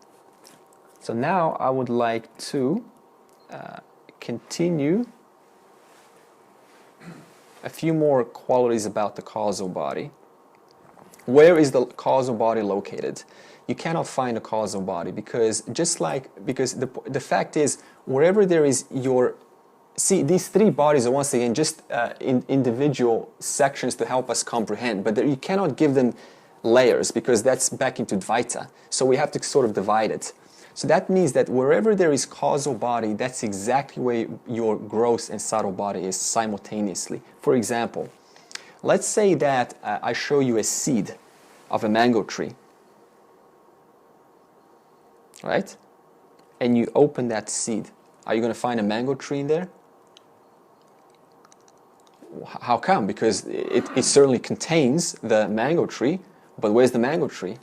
So now I would like to continue a few more qualities about the causal body. Where is the causal body located? You cannot find a causal body because the fact is, wherever there is see, these three bodies are once again just individual sections to help us comprehend, but you cannot give them layers because that's back into Advaita. So we have to sort of divide it. So that means that wherever there is causal body, that's exactly where your gross and subtle body is simultaneously. For example, let's say that I show you a seed of a mango tree, right? And you open that seed. Are you going to find a mango tree in there? How come? Because it certainly contains the mango tree, but where's the mango tree?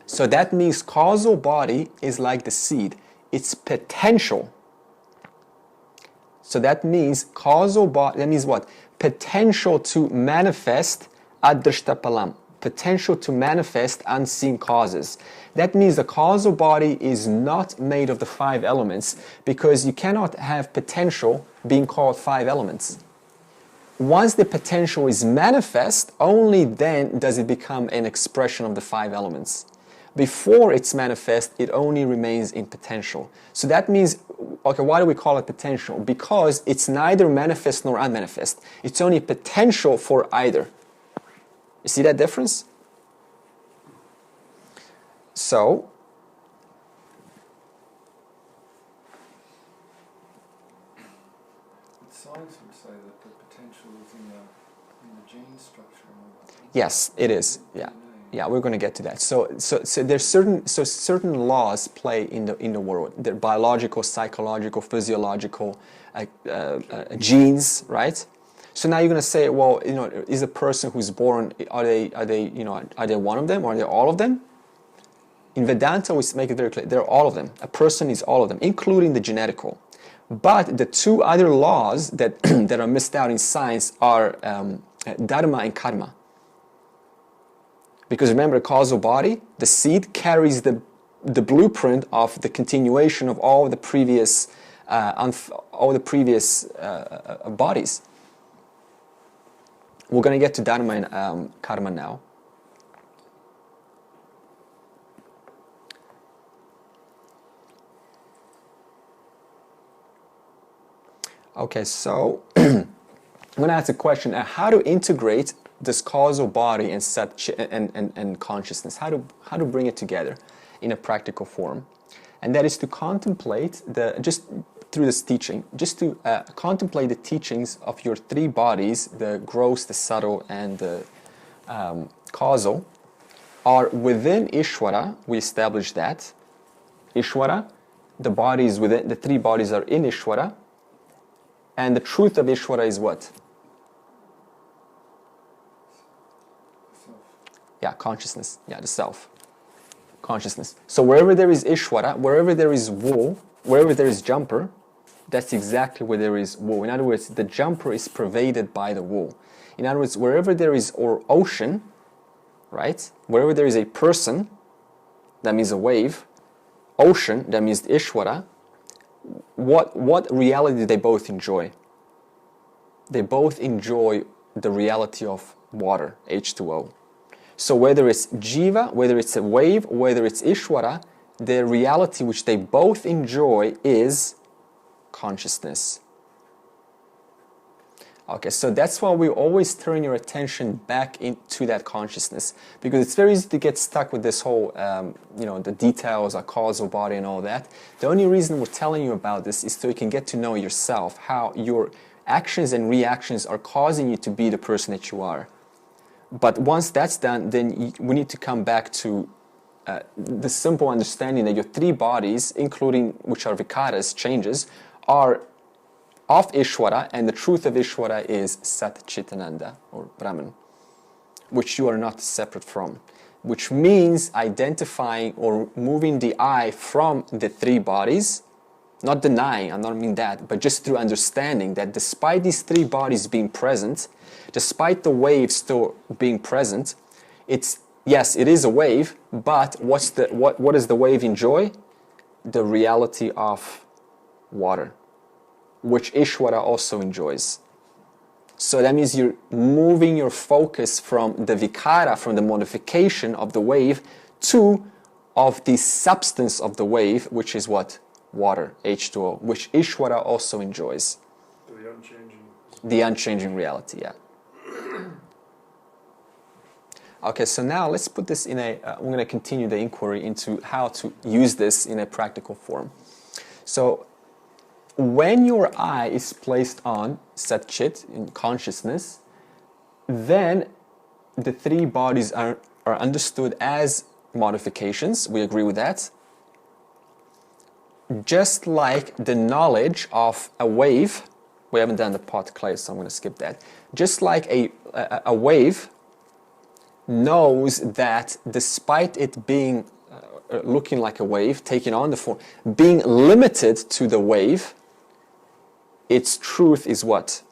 So that means causal body is like the seed. It's potential. So that means causal body, that means what? Potential to manifest adrishtapalam. Potential to manifest unseen causes. That means the causal body is not made of the 5 elements, because you cannot have potential being called 5 elements. Once the potential is manifest, only then does it become an expression of the 5 elements. Before it's manifest, it only remains in potential. So that means, okay, why do we call it potential? Because it's neither manifest nor unmanifest. It's only potential for either. You see that difference? So, science would say that the potential is in the gene structure and all that. Yes, it is. Yeah. Yeah, we're going to get to that. So there's certain laws play in the world. They're biological, psychological, physiological, genes, right? So now you're going to say, well, is a person who's born, are they one of them, or are they all of them? In Vedanta, we make it very clear, they're all of them. A person is all of them, including the genetical. But the two other laws that that are missed out in science are dharma and karma. Because remember, causal body, the seed carries the blueprint of the continuation of all the previous bodies. We're going to get to dharma and karma now. Okay, so I'm going to ask a question: how to integrate this causal body and and consciousness? How to bring it together in a practical form? And that is to contemplate just through this teaching, just to contemplate the teachings of your three bodies: the gross, the subtle, and the causal, are within Ishvara. We established that Ishvara, the bodies within the three bodies are in Ishvara. And the truth of Ishvara is what? Yeah, consciousness. Yeah, the self. Consciousness. So wherever there is Ishvara, wherever there is wool, wherever there is jumper, that's exactly where there is wool. In other words, the jumper is pervaded by the wool. In other words, wherever there is ocean, right? Wherever there is a person, that means a wave. Ocean, that means Ishvara. What reality do they both enjoy? They both enjoy the reality of water, H2O. So whether it's jiva, whether it's a wave, whether it's Ishvara, the reality which they both enjoy is consciousness. Okay, so that's why we always turn your attention back into that consciousness, because it's very easy to get stuck with this whole, the details, our causal body and all that. The only reason we're telling you about this is so you can get to know yourself, how your actions and reactions are causing you to be the person that you are. But once that's done, then we need to come back to the simple understanding that your three bodies, including which are vikaras, changes, are of Ishvara, and the truth of Ishvara is Sat Chitananda, or Brahman, which you are not separate from, which means identifying or moving the I from the three bodies, not denying, I don't mean that, but just through understanding that despite these three bodies being present, despite the wave still being present, yes, it is a wave, but what does the wave enjoy? The reality of water, which Ishvara also enjoys. So that means you're moving your focus from the vikara, from the modification of the wave, of the substance of the wave, which is what? Water, H2O, which Ishvara also enjoys. The unchanging reality, yeah. Okay, so now let's put this in I'm going to continue the inquiry into how to use this in a practical form. So, when your eye is placed on Sat Chit, in consciousness, then the three bodies are understood as modifications. We agree with that. Just like the knowledge of a wave, we haven't done the pot clay, so I'm going to skip that. Just like a wave knows that despite it being looking like a wave, taking on the form, being limited to the wave, its truth is what?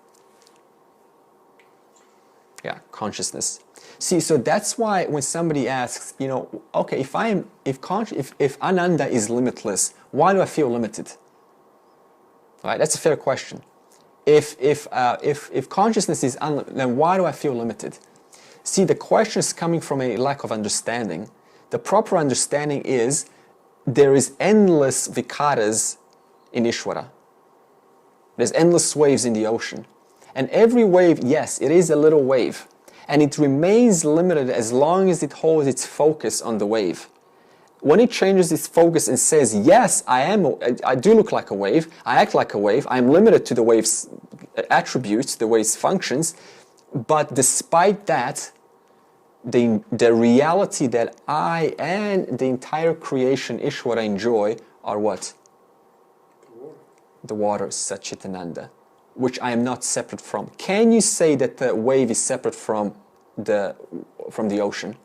Yeah, consciousness. See, so that's why when somebody asks, okay, if Ananda is limitless, why do I feel limited? All right, that's a fair question. If consciousness is unlimited, then why do I feel limited? See, the question is coming from a lack of understanding. The proper understanding is there is endless vikaras in Ishvara. There's endless waves in the ocean. And every wave, yes, it is a little wave. And it remains limited as long as it holds its focus on the wave. When it changes its focus and says, yes, I do look like a wave, I act like a wave, I'm limited to the wave's attributes, the wave's functions, But despite that, the reality that I and the entire creation, Ishvara, enjoy are what? The water, Satchitananda, which I am not separate from. Can you say that the wave is separate from the ocean?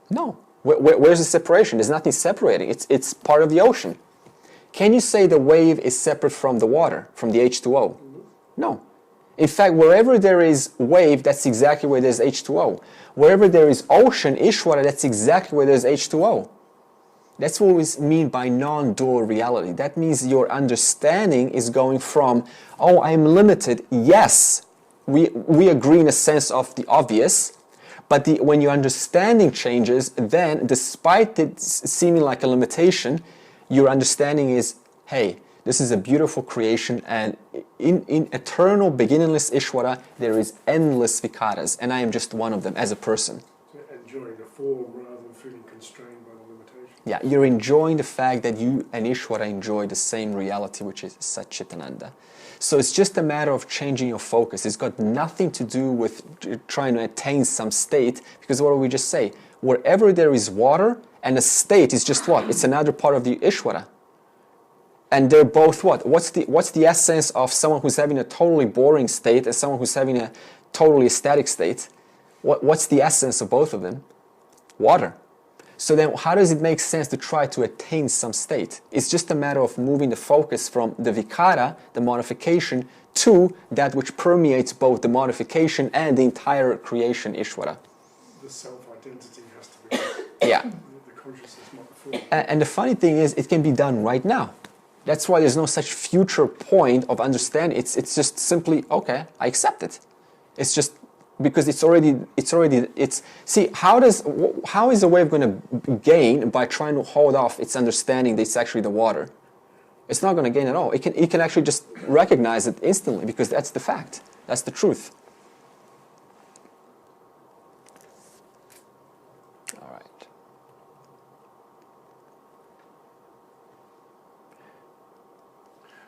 No. Where's the separation? There's nothing separating. It's part of the ocean. Can you say the wave is separate from the water, from the H2O? No. In fact, wherever there is wave, that's exactly where there's H2O. Wherever there is ocean, Ishvara, that's exactly where there's H2O. That's what we mean by non-dual reality. That means your understanding is going from, oh, I'm limited. Yes, we agree in a sense of the obvious, but when your understanding changes, then despite it seeming like a limitation, your understanding is, hey, this is a beautiful creation, and in eternal, beginningless Ishvara, there is endless vikaras, and I am just one of them as a person. So enjoying the form rather than feeling constrained by the limitation. Yeah, you're enjoying the fact that you and Ishvara enjoy the same reality, which is Satchitananda. So it's just a matter of changing your focus. It's got nothing to do with trying to attain some state, because what do we just say? Wherever there is water, and a state is just what? It's another part of the Ishvara. And they're both what? What's the essence of someone who's having a totally boring state and someone who's having a totally ecstatic state? What's the essence of both of them? Water. So then how does it make sense to try to attain some state? It's just a matter of moving the focus from the vikara, the modification, to that which permeates both the modification and the entire creation, Ishvara. The self-identity has to be yeah. the consciousness, not the form. And the funny thing is, it can be done right now. That's why there's no such future point of understanding. It's just simply, okay, I accept it. It's just because see, how is a wave going to gain by trying to hold off its understanding that it's actually the water? It's not going to gain at all. It can actually just recognize it instantly, because that's the fact. That's the truth. All right.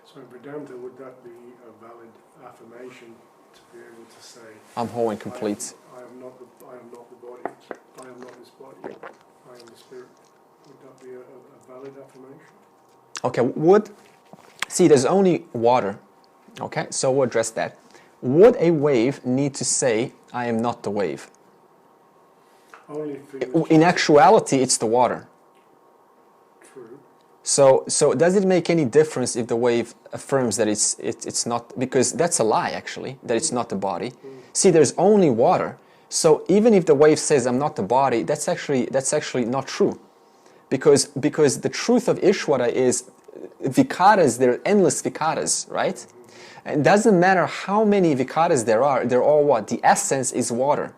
So in Vedanta, would that be a valid affirmation to be able to say, I'm whole and complete. I am not the body, I am not this body, I am the spirit. Would that be a valid affirmation? Okay, see, there's only water. Okay, so we'll address that. Would a wave need to say, I am not the wave? Only in actuality, it's the water. True. So does it make any difference if the wave affirms that it's not, because that's a lie actually, that it's not the body. See, there's only water. So even if the wave says I'm not the body, that's actually not true. Because the truth of Ishvara is vikaras, there are endless vikaras, right? And it doesn't matter how many vikaras there are, they're all what? The essence is water.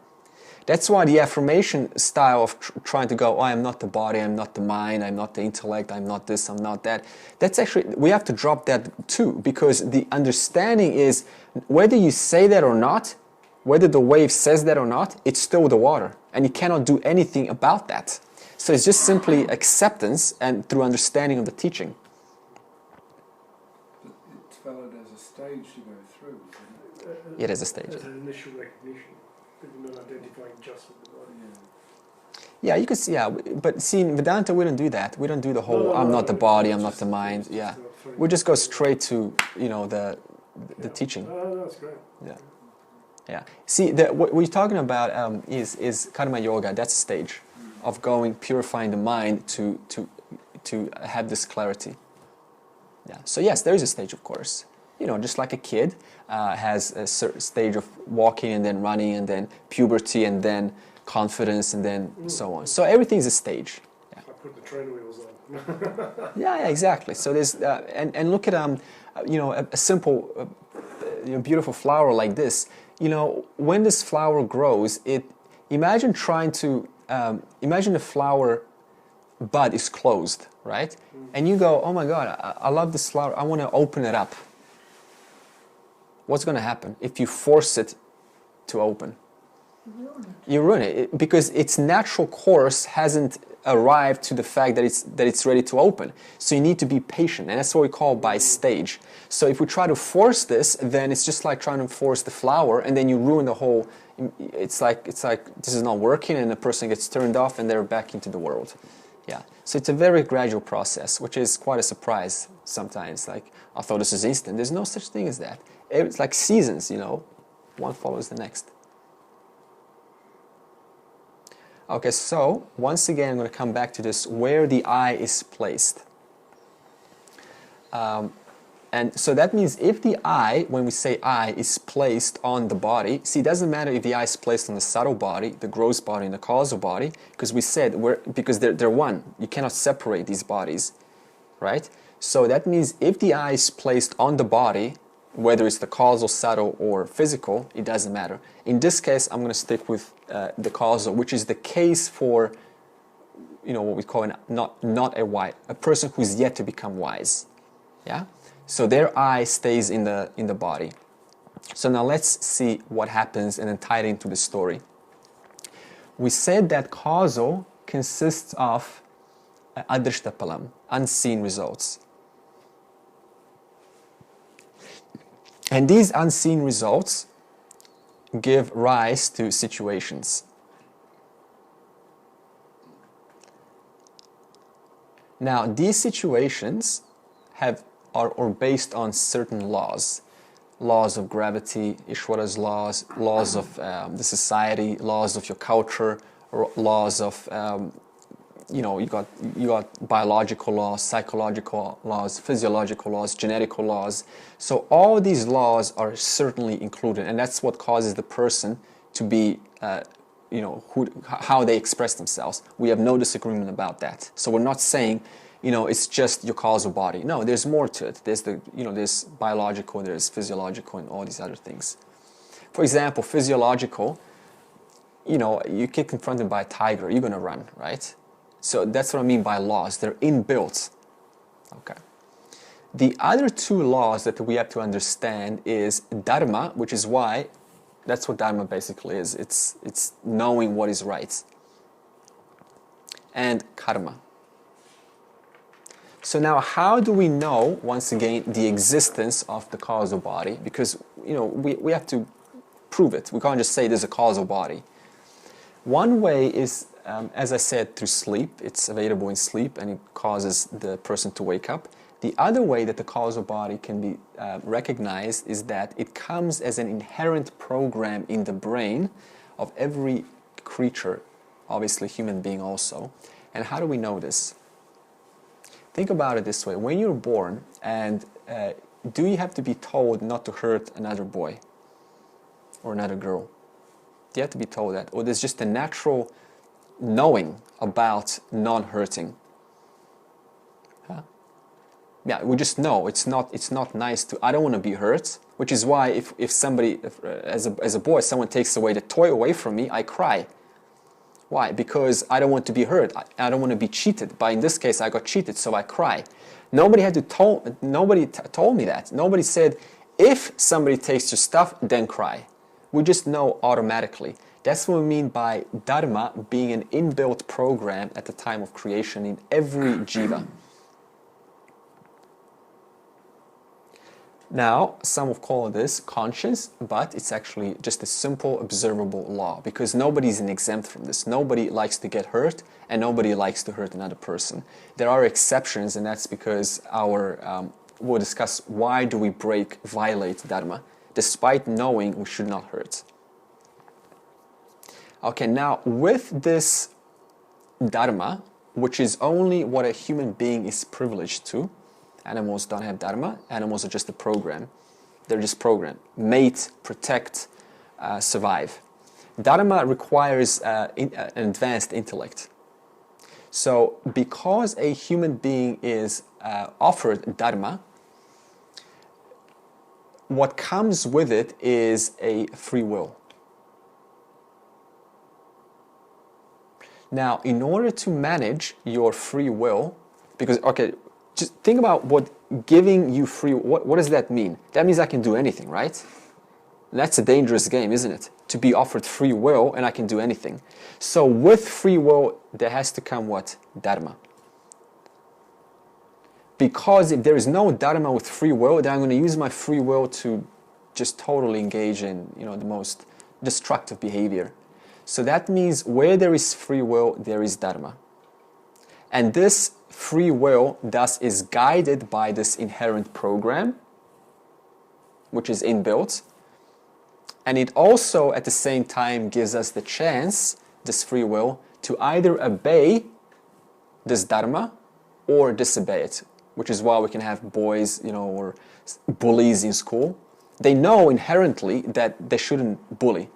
That's why the affirmation style of trying to go, oh, I'm not the body, I'm not the mind, I'm not the intellect, I'm not this, I'm not that. That's actually, we have to drop that too, because the understanding is, whether you say that or not, whether the wave says that or not, it's still the water. And you cannot do anything about that. So it's just simply acceptance and through understanding of the teaching. But it's valid as a stage to go through, isn't it? It is a stage. As an initial recognition, but you're not identifying just with the body. Yeah, you could see, yeah, but see, in Vedanta we don't do that. We don't do the whole, I'm not the body, I'm not the mind, yeah. We just go straight to, the teaching. Oh, that's great. Yeah. Yeah. See, what we're talking about is karma yoga. That's a stage of going, purifying the mind to have this clarity. Yeah. So yes, there is a stage, of course. Just like a kid has a certain stage of walking and then running and then puberty and then confidence and then so on. So everything's a stage. Yeah. I put the train wheels on. Yeah, exactly. So there's and look at a simple, beautiful flower like this. When this flower grows, imagine the flower bud is closed, right? And you go, oh my God, I love this flower. I want to open it up. What's going to happen if you force it to open? You ruin it because its natural course hasn't arrive to the fact that it's ready to open. So you need to be patient, and that's what we call by stage. So if we try to force this, then it's just like trying to force the flower, and then you ruin the whole. It's like this is not working, and the person gets turned off, and they're back into the world. Yeah. So it's a very gradual process, which is quite a surprise sometimes. Like, I thought this is instant. There's no such thing as that. It's like seasons, one follows the next. Okay, so once again, I'm going to come back to this, where the eye is placed. And so that means if the eye, when we say eye, is placed on the body, see, it doesn't matter if the eye is placed on the subtle body, the gross body, and the causal body, because we said, because they're one. You cannot separate these bodies, right? So that means if the eye is placed on the body, whether it's the causal, subtle, or physical, it doesn't matter. In this case, I'm going to stick with the causal, which is the case for, what we call a person who's yet to become wise. Yeah? So their eye stays in the body. So now let's see what happens and then tie it into the story. We said that causal consists of adrishtapalam, unseen results. And these unseen results give rise to situations. Now, these situations are based on certain laws of gravity, Ishwara's laws of the society, laws of your culture, laws of you got biological laws, psychological laws, physiological laws, genetical laws. So all these laws are certainly included, and that's what causes the person to be how they express themselves. We have no disagreement about that. So we're not saying it's just your causal body. No, there's more to it. There's there's biological, there's physiological, and all these other things. For example, physiological, you get confronted by a tiger, you're going to run, right? So that's what I mean by laws. They're inbuilt. Okay. The other two laws that we have to understand is dharma, which is why, that's what dharma basically is. It's knowing what is right. And karma. So now, how do we know, once again, the existence of the causal body? Because, we have to prove it. We can't just say there's a causal body. One way is, as I said, through sleep. It's available in sleep, and it causes the person to wake up. The other way that the causal body can be recognized is that it comes as an inherent program in the brain of every creature, obviously human being also. And how do we know this? Think about it this way. When you're born, and do you have to be told not to hurt another boy or another girl? Do you have to be told that? Or there's just a natural knowing about non-hurting? Huh? Yeah, we just know it's not nice to. I don't want to be hurt, which is why if somebody, as a boy, someone takes away the toy away from me, I cry. Why? Because I don't want to be hurt. I don't want to be cheated. But in this case, I got cheated, so I cry. Nobody told me that. Nobody said, if somebody takes your stuff, then cry. We just know automatically. That's what we mean by dharma being an inbuilt program at the time of creation in every jiva. Now, some will call this conscious, but it's actually just a simple observable law, because nobody's exempt from this. Nobody likes to get hurt, and nobody likes to hurt another person. There are exceptions, and that's because we'll discuss why do we violate dharma, despite knowing we should not hurt. Okay, now with this dharma, which is only what a human being is privileged to, animals don't have dharma. Animals are just a program. They're just programmed. Mate, protect, survive. Dharma requires an advanced intellect. So because a human being is offered dharma, what comes with it is a free will. Now, in order to manage your free will, because, okay, just think about what giving you free, what does that mean? That means I can do anything, right? That's a dangerous game, isn't it? To be offered free will and I can do anything. So with free will, there has to come what? Dharma. Because if there is no dharma with free will, then I'm going to use my free will to just totally engage in, the most destructive behavior. So that means where there is free will, there is dharma. And this free will thus is guided by this inherent program, which is inbuilt. And it also at the same time gives us the chance, this free will, to either obey this dharma or disobey it, which is why we can have boys, or bullies in school. They know inherently that they shouldn't bully,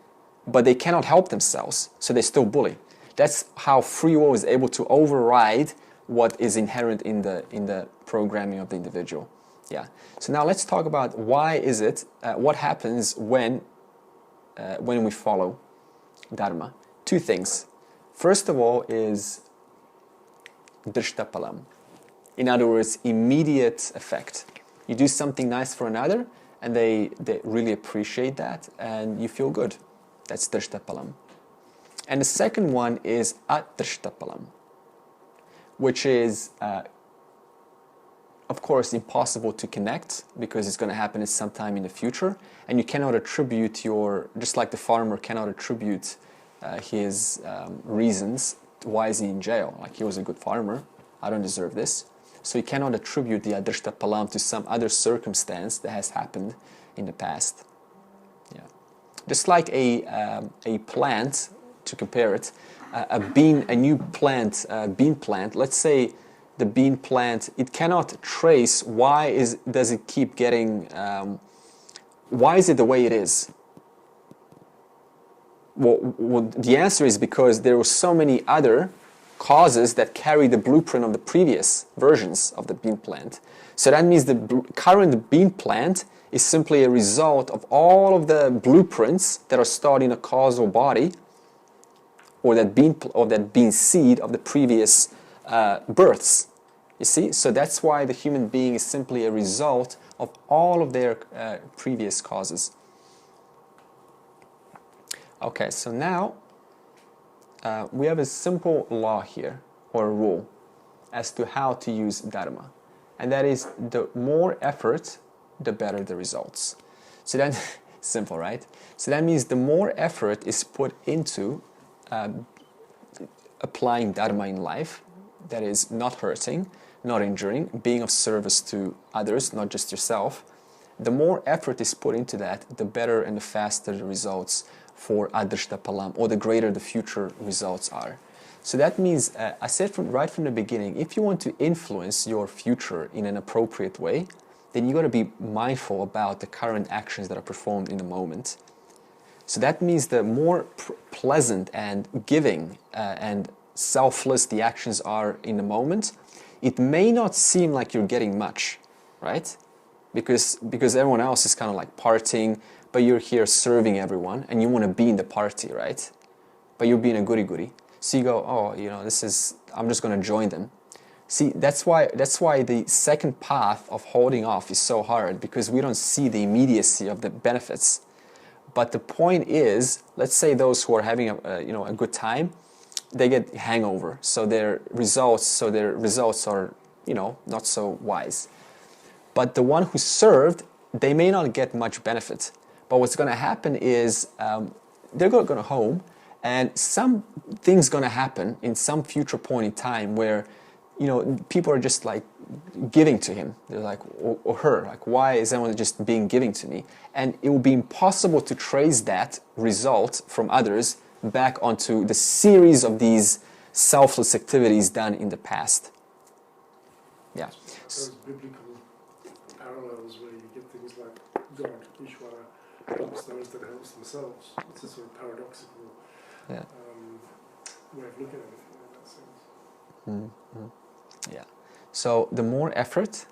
but they cannot help themselves, so they still bully. That's how free will is able to override what is inherent in the programming of the individual. Yeah. So now let's talk about why is it, what happens when we follow dharma. Two things. First of all is drishtapalam. In other words, immediate effect. You do something nice for another, and they really appreciate that, and you feel good. That's drishtapalam. And the second one is adrishtapalam, which is, of course, impossible to connect because it's going to happen at some time in the future, and you cannot attribute just like the farmer cannot attribute his reasons why is he in jail. Like, he was a good farmer, I don't deserve this. So you cannot attribute the adrishtapalam to some other circumstance that has happened in the past. Yeah. Just like a plant, to compare it, a new plant, bean plant, let's say the bean plant, it cannot trace why does it keep getting, why is it the way it is? Well, the answer is because there were so many other causes that carry the blueprint of the previous versions of the bean plant. So that means the current bean plant is simply a result of all of the blueprints that are stored in a causal body, or that bean seed of the previous births. You see? So that's why the human being is simply a result of all of their previous causes. Okay, so now we have a simple law here, or a rule, as to how to use dharma. And that is, the more effort, the better the results. So that's simple, right? So that means the more effort is put into applying dharma in life, that is not hurting, not injuring, being of service to others, not just yourself, the more effort is put into that, the better and the faster the results for adrishtapalam, or the greater the future results are. So that means, I said right from the beginning, if you want to influence your future in an appropriate way, then you got to be mindful about the current actions that are performed in the moment. So that means the more pleasant and giving and selfless the actions are in the moment, it may not seem like you're getting much, right? Because everyone else is kind of like partying, but you're here serving everyone, and you want to be in the party, right? But you're being a goody-goody. So you go, I'm just going to join them. See, that's why the second path of holding off is so hard, because we don't see the immediacy of the benefits. But the point is, let's say those who are having a good time, they get hangover, so their results are not so wise. But the one who served, they may not get much benefit. But what's going to happen is they're going to go home, and something's going to happen in some future point in time where, people are just like giving to him. They're like, or her, like, why is everyone just being giving to me? And it will be impossible to trace that result from others back onto the series of these selfless activities done in the past. Yeah. Those biblical parallels where you get things like God, Ishvara, helps those that helps themselves. It's a sort of paradoxical way of looking at it in that sense. Mm-hmm. Yeah. So the more effort,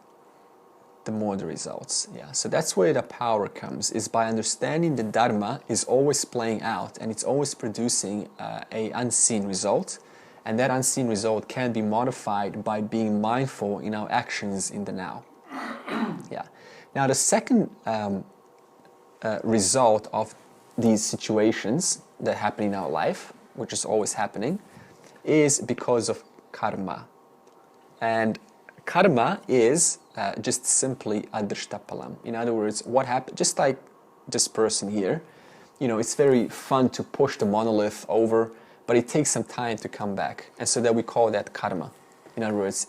the more the results. Yeah. So that's where the power comes, is by understanding the Dharma is always playing out and it's always producing a unseen result. And that unseen result can be modified by being mindful in our actions in the now. Yeah. Now the second result of these situations that happen in our life, which is always happening, is because of karma. And karma is just simply adrishtapalam. In other words, what happened, just like this person here, you know, it's very fun to push the monolith over, but it takes some time to come back. And so that we call that karma. In other words,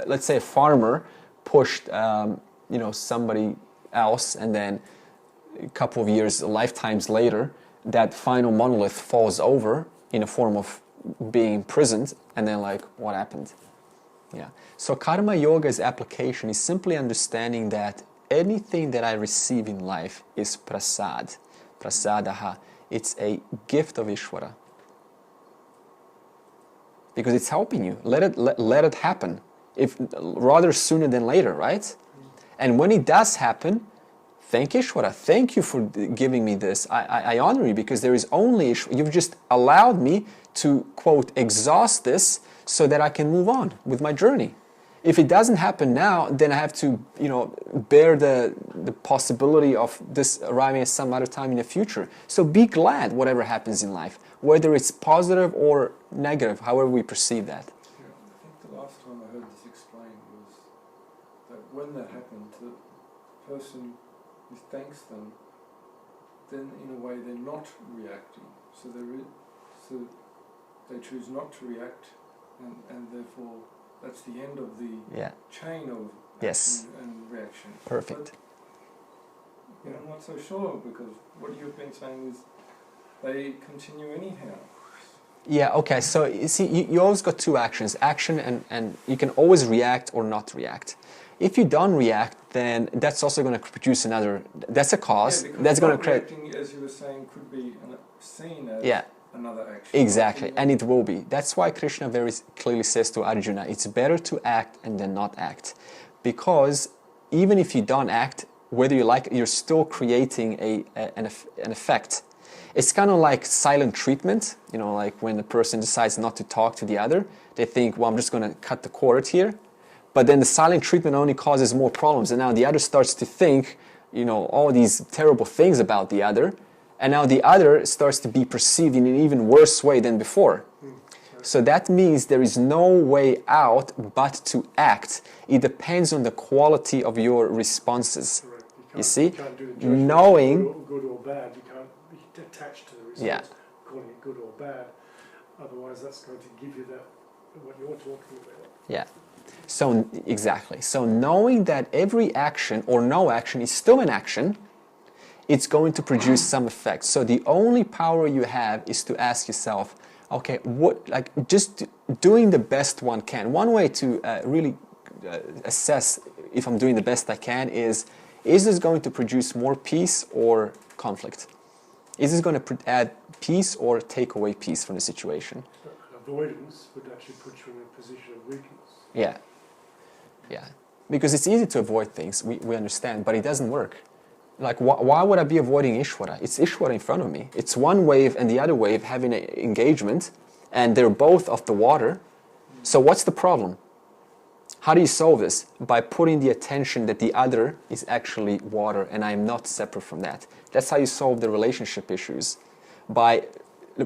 let's say a farmer pushed, you know, somebody else, and then a couple of years, lifetimes later, that final monolith falls over in a form of being imprisoned, and then like, what happened? Yeah. So karma yoga's application is simply understanding that anything that I receive in life is prasad, prasadaha. It's a gift of Ishvara. Because it's helping you. Let it happen. If rather sooner than later, right? And when it does happen, thank Ishvara. Thank you for giving me this. I honor you because there is only Ishvara. You've just allowed me to, quote, exhaust this so that I can move on with my journey. If it doesn't happen now, then I have to, you know, bear the possibility of this arriving at some other time in the future. So be glad whatever happens in life, whether it's positive or negative, however we perceive that. Yeah, I think the last time I heard this explained was that when that happened, the person who thanks them, then in a way they're not reacting. So they choose not to react, and therefore that's the end of the chain of action and reaction. Perfect. But, I'm not so sure, because what you've been saying is they continue anyhow. Yeah, okay, so you see, you always got two actions, action and you can always react or not react. If you don't react, then that's also going to produce another, that's a cause, that's going to create... reacting, as you were saying, could be seen as another action. Exactly, and it will be. That's why Krishna very clearly says to Arjuna, it's better to act and then not act. Because even if you don't act, whether you like it, you're still creating an effect. It's kind of like silent treatment, you know, like when the person decides not to talk to the other, they think, well, I'm just going to cut the cord here. But then the silent treatment only causes more problems. And now the other starts to think, you know, all these terrible things about the other. And now the other starts to be perceived in an even worse way than before. So that means there is no way out but to act. It depends on the quality of your responses. You see? You can't do the knowing... good or bad. You can't be attached to the response, calling it good or bad. Otherwise, that's going to give you that what you're talking about. Yeah. So, exactly. So knowing that every action or no action is still an action, it's going to produce some effect. So the only power you have is to ask yourself, okay, just doing the best one can. One way to really assess if I'm doing the best I can is this going to produce more peace or conflict? Is this going to add peace or take away peace from the situation? Avoidance would actually put you in a position of weakness. Yeah. Yeah. Because it's easy to avoid things, we understand, but it doesn't work. Like, why would I be avoiding Ishvara? It's Ishvara in front of me. It's one wave and the other wave having an engagement, and they're both off the water. So what's the problem? How do you solve this? By putting the attention that the other is actually water and I am not separate from that. That's how you solve the relationship issues. By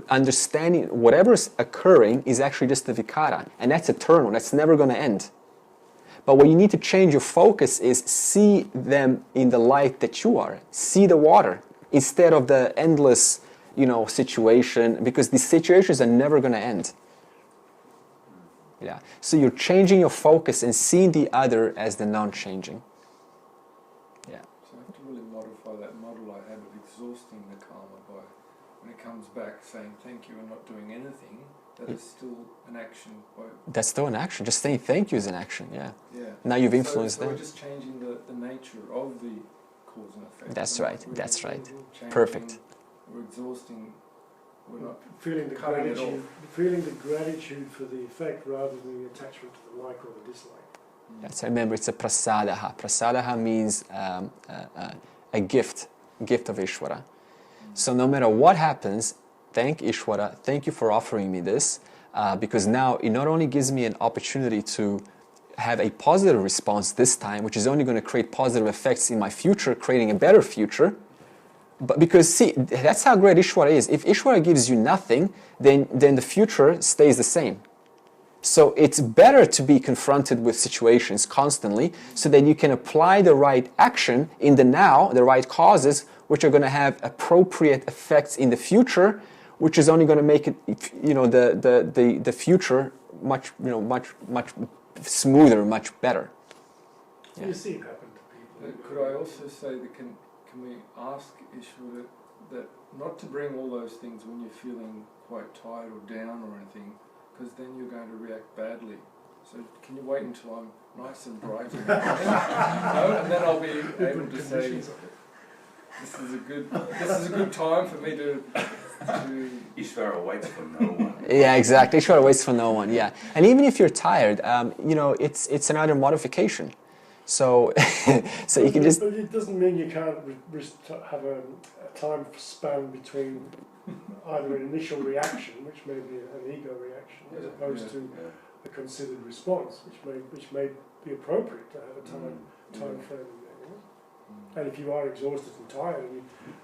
understanding whatever's occurring is actually just the vikara, and that's eternal, that's never going to end. But what you need to change your focus is see them in the light that you are. See the water instead of the endless, situation, because these situations are never going to end. Yeah. So you're changing your focus and seeing the other as the non-changing. Yeah. So I have to really modify that model I had of exhausting the karma by, when it comes back, saying thank you and not doing anything. That is still an action. That's still an action. Just saying thank you is an action, yeah. Yeah. Now you've influenced them. them. We're just changing the nature of the cause and effect. That's right, that's right. Perfect. We're exhausting, we're not feeling the gratitude for the effect rather than the attachment to the like or the dislike. Yes, remember it's a prasadaha. Prasadaha means a gift of Ishvara. So no matter what happens, thank Ishvara, thank you for offering me this, because now it not only gives me an opportunity to have a positive response this time, which is only going to create positive effects in my future, creating a better future, But because see, that's how great Ishvara is. If Ishvara gives you nothing, then the future stays the same. So it's better to be confronted with situations constantly so that you can apply the right action in the now, the right causes, which are going to have appropriate effects in the future, which is only going to make it, the future much smoother, much better. Yeah. You see it happen to people. Could I also say that can we ask Ishvara that not to bring all those things when you're feeling quite tired or down or anything, because then you're going to react badly. So can you wait until I'm nice and bright and and then I'll be able to say this is a good time for me to Ishvara waits for no one. Yeah, exactly. Ishvara waits for no one. Yeah, and even if you're tired, it's another modification. So, so you can just. But it doesn't mean you can't have a time span between either an initial reaction, which may be an ego reaction, as opposed to a considered response, which may be appropriate to have a time frame in there. You know? And if you are exhausted and tired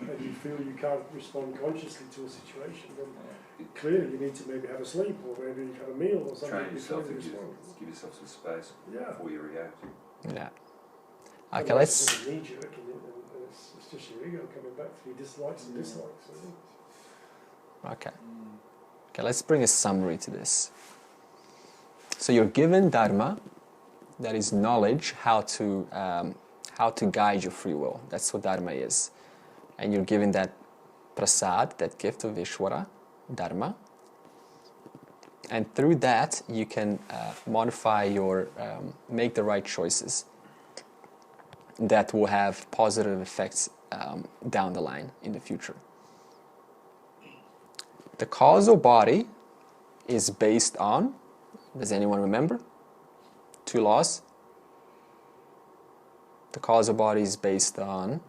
and you feel you can't respond consciously to a situation, then clearly you need to maybe have a sleep or maybe have a meal or something. Train yourself to give yourself some space before you react. Yeah. Okay, let's. It's knee-jerk and it's just your ego coming back through dislikes and dislikes. Okay. Okay, let's bring a summary to this. So you're given dharma, that is knowledge, how to guide your free will. That's what dharma is, and you're given that prasad, that gift of Ishvara, dharma, and through that you can modify your, make the right choices that will have positive effects down the line in the future. The causal body is based on, does anyone remember? 2 laws. The causal body is based on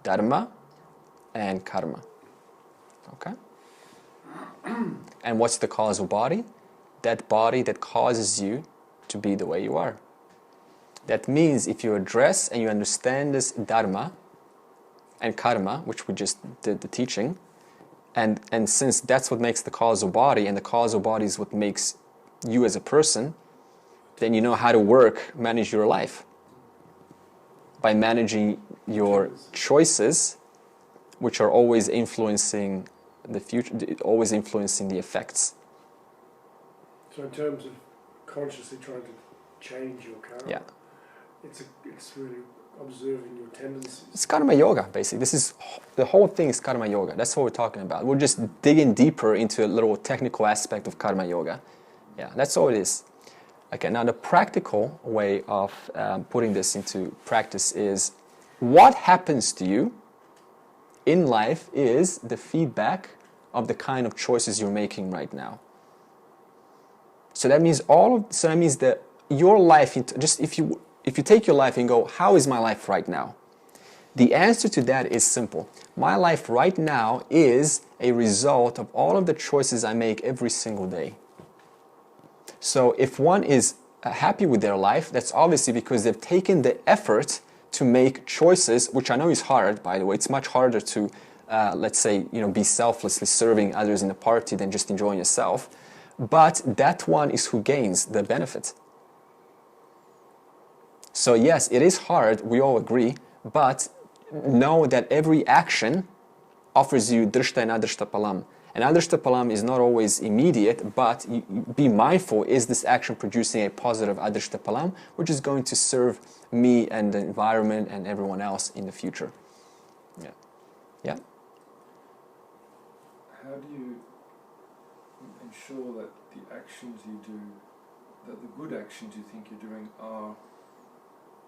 dharma and karma. Okay? And what's the causal body? That body that causes you to be the way you are. That means if you address and you understand this dharma and karma, which we just did the teaching, and since that's what makes the causal body, and the causal body is what makes you as a person, then you know how to manage your life. By managing your choices, which are always influencing the future, always influencing the effects. So in terms of consciously trying to change your karma, it's really observing your tendencies. It's karma yoga, basically. The whole thing is karma yoga. That's what we're talking about. We're just digging deeper into a little technical aspect of karma yoga. Yeah, that's all it is. Okay, now the practical way of putting this into practice is what happens to you in life is the feedback of the kind of choices you're making right now. So that means that your life, just if you take your life and go, how is my life right now? The answer to that is simple. My life right now is a result of all of the choices I make every single day. So if one is happy with their life, that's obviously because they've taken the effort to make choices, which I know is hard, by the way. It's much harder to, let's say, be selflessly serving others in the party than just enjoying yourself. But that one is who gains the benefit. So yes, it is hard, we all agree, but know that every action offers you drishta and adrishta palam. And adrishta palam is not always immediate, but be mindful, is this action producing a positive adrishta palam, which is going to serve me and the environment and everyone else in the future. Yeah. How do you ensure that the actions you do, that the good actions you think you're doing are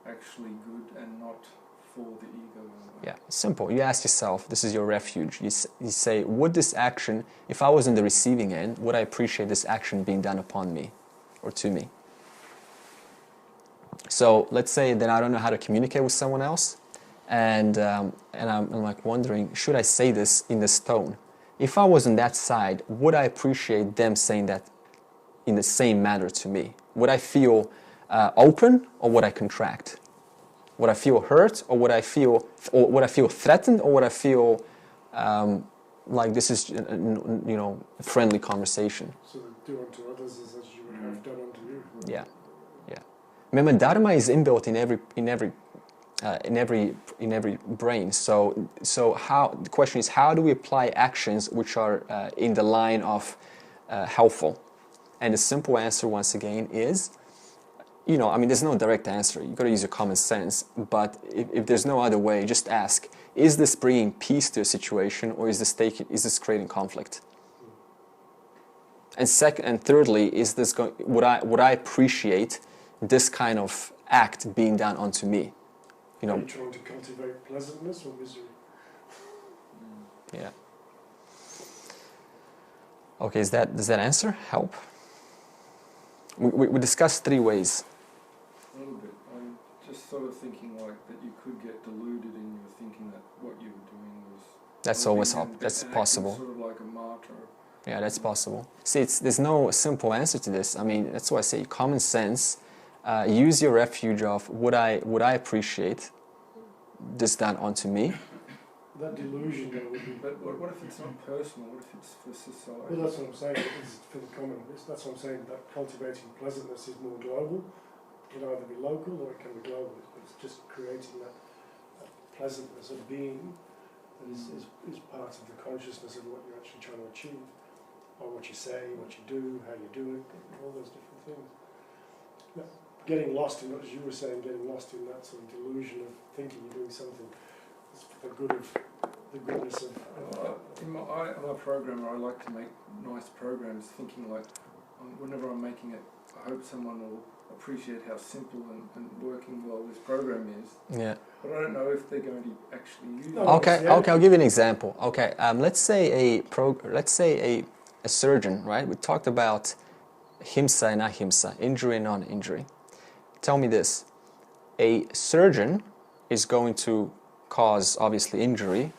actually good and not for the ego? Yeah, simple. You ask yourself, this is your refuge. You say, would this action, if I was in the receiving end, would I appreciate this action being done upon me or to me? So let's say that I don't know how to communicate with someone else, and I'm like wondering, should I say this in this tone? If I was on that side, would I appreciate them saying that in the same manner to me? Would I feel open, or would I contract? Would I feel hurt, or would I feel threatened, or would I feel like this is a friendly conversation? So do unto others as you would have done unto you. Yeah, yeah. Remember, dharma is inbuilt in every brain. So how the question is, how do we apply actions which are in the line of helpful? And the simple answer, once again, is, there's no direct answer. You've got to use your common sense. But if there's no other way, just ask, is this bringing peace to a situation, or is this creating conflict? And thirdly, would I appreciate this kind of act being done onto me? Are you trying to cultivate pleasantness or misery? Yeah. Okay, does that answer help? We discussed 3 ways. A little bit. I'm just sort of thinking like that you could get deluded in your thinking that what you were doing was... That's possible. Sort of like a martyr. Yeah, that's possible. See, there's no simple answer to this. I mean, that's why I say common sense. Use your refuge of, would I appreciate this done onto me? That delusion though would be... But what if it's not personal? What if it's for society? Well, that's what I'm saying. It's for the common. That's what I'm saying. That cultivating pleasantness is more global. It can either be local or it can be global. It's just creating that pleasantness of being that is part of the consciousness of what you're actually trying to achieve. By what you say, what you do, how you do it, all those different things. Now, getting lost in, as you were saying, getting lost in that sort of delusion of thinking you're doing something is for the goodness of... I'm a programmer. I like to make nice programs, thinking like, whenever I'm making it, I hope someone will appreciate how simple and working well this program is. Yeah. But I don't know if they're going to actually use it. Okay, I'll give you an example. Okay, let's say a surgeon, right? We talked about himsa and ahimsa, injury and non-injury. Tell me this: a surgeon is going to cause, obviously, injury,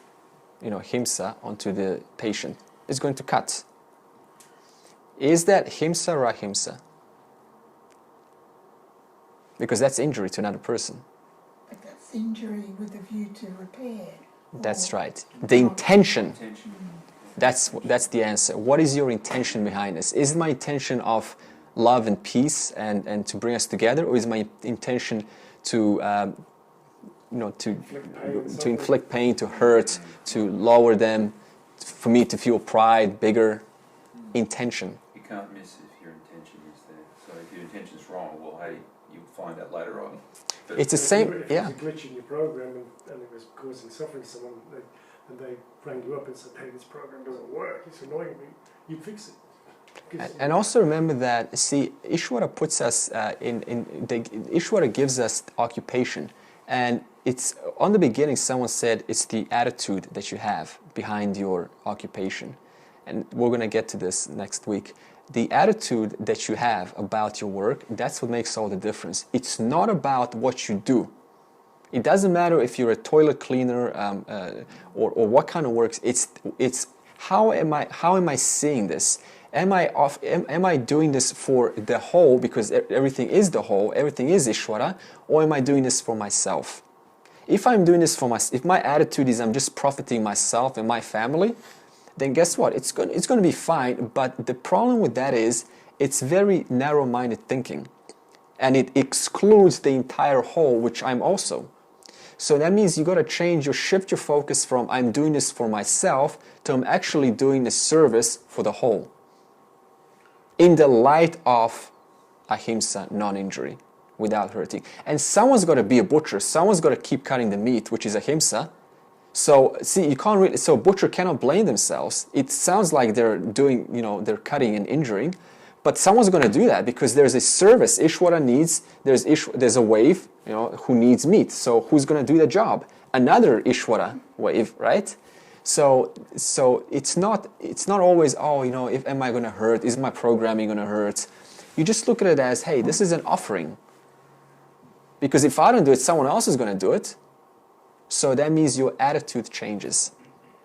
himsa, onto the patient. Is going to cut. Is that himsa or ahimsa? Because that's injury to another person. But that's injury with a view to repair. That's right. The intention. That's the answer. What is your intention behind this? Is my intention of love and peace and to bring us together, or is my intention to inflict pain, to hurt, to lower them, for me to feel pride, bigger intention? You can't miss if your intention is there. So if your intention is wrong, well, hey, you'll find out later on. But it's the same, if yeah. If there's a glitch in your program and it was causing suffering to someone, and they rang you up and said, hey, this program doesn't work, it's annoying me, you'd fix it. And also remember that, see, Ishvara puts us Ishvara gives us occupation. And it's, on the beginning, someone said it's the attitude that you have behind your occupation. And we're going to get to this next week. The attitude that you have about your work, that's what makes all the difference. It's not about what you do. It doesn't matter if you're a toilet cleaner or what kind of works. It's how am I seeing this? Am I doing this for the whole, because everything is the whole, everything is Ishvara, or am I doing this for myself? If I'm doing this for if my attitude is I'm just profiting myself and my family, then guess what? It's going to be fine. But the problem with that is it's very narrow-minded thinking, and it excludes the entire whole, which I'm also. So that means you got to shift your focus from I'm doing this for myself to I'm actually doing the service for the whole. In the light of ahimsa, non-injury, without hurting. And someone's got to be a butcher. Someone's got to keep cutting the meat, which is ahimsa. So see, you can't really. So a butcher cannot blame themselves. It sounds like they're doing, they're cutting and injuring, but someone's going to do that because there's a service. Ishvara needs. There's a wave, who needs meat. So who's going to do the job? Another Ishvara wave, right? So it's not always, if am I going to hurt? Is my programming going to hurt? You just look at it as, hey, this is an offering. Because if I don't do it, someone else is going to do it. So that means your attitude changes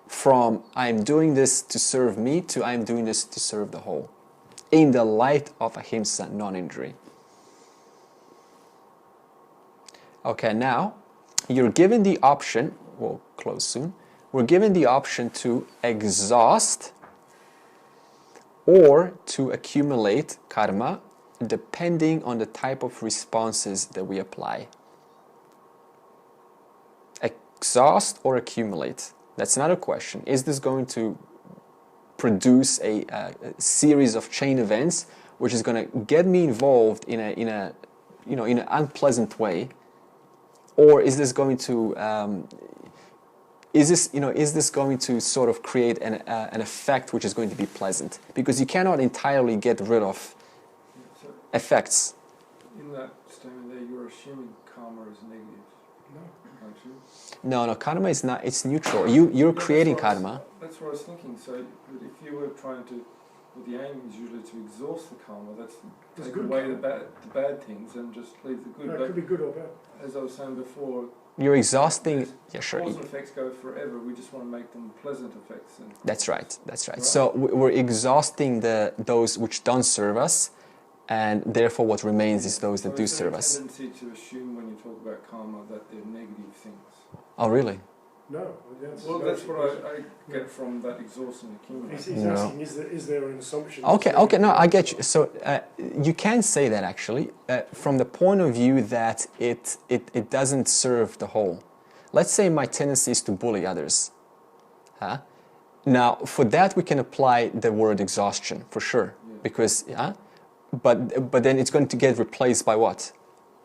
from I'm doing this to serve me to I'm doing this to serve the whole. In the light of ahimsa, non-injury. Okay, now you're given the option, we'll close soon, we're given the option to exhaust or to accumulate karma depending on the type of responses that we apply. Exhaust or accumulate? That's another question. Is this going to produce a series of chain events which is going to get me involved in an unpleasant way, or is this going to is this going to sort of create an effect which is going to be pleasant? Because you cannot entirely get rid of effects. In that statement there, you're assuming karma is negative. No. Aren't you? No, karma is not. It's neutral. You're creating karma. That's what I was thinking. So if you were trying to, well, the aim is usually to exhaust the karma. That's take away the bad things and just leave the good. No, it could be good or bad. As I was saying before, You're exhausting. Yeah, sure. cause and effects go forever. We just want to make them pleasant effects. And That's right. So we're exhausting those which don't serve us, and therefore what remains is those that do serve us. There's a tendency to assume when you talk about karma that they're negative things. Oh, really? No. Well, that's what I get from that exhaust and accumulate. He's asking, is there an assumption? Okay, no, I get you. So you can say that actually from the point of view that it doesn't serve the whole. Let's say my tendency is to bully others. Now, for that we can apply the word exhaustion, for sure. Yeah. Because, but then it's going to get replaced by what?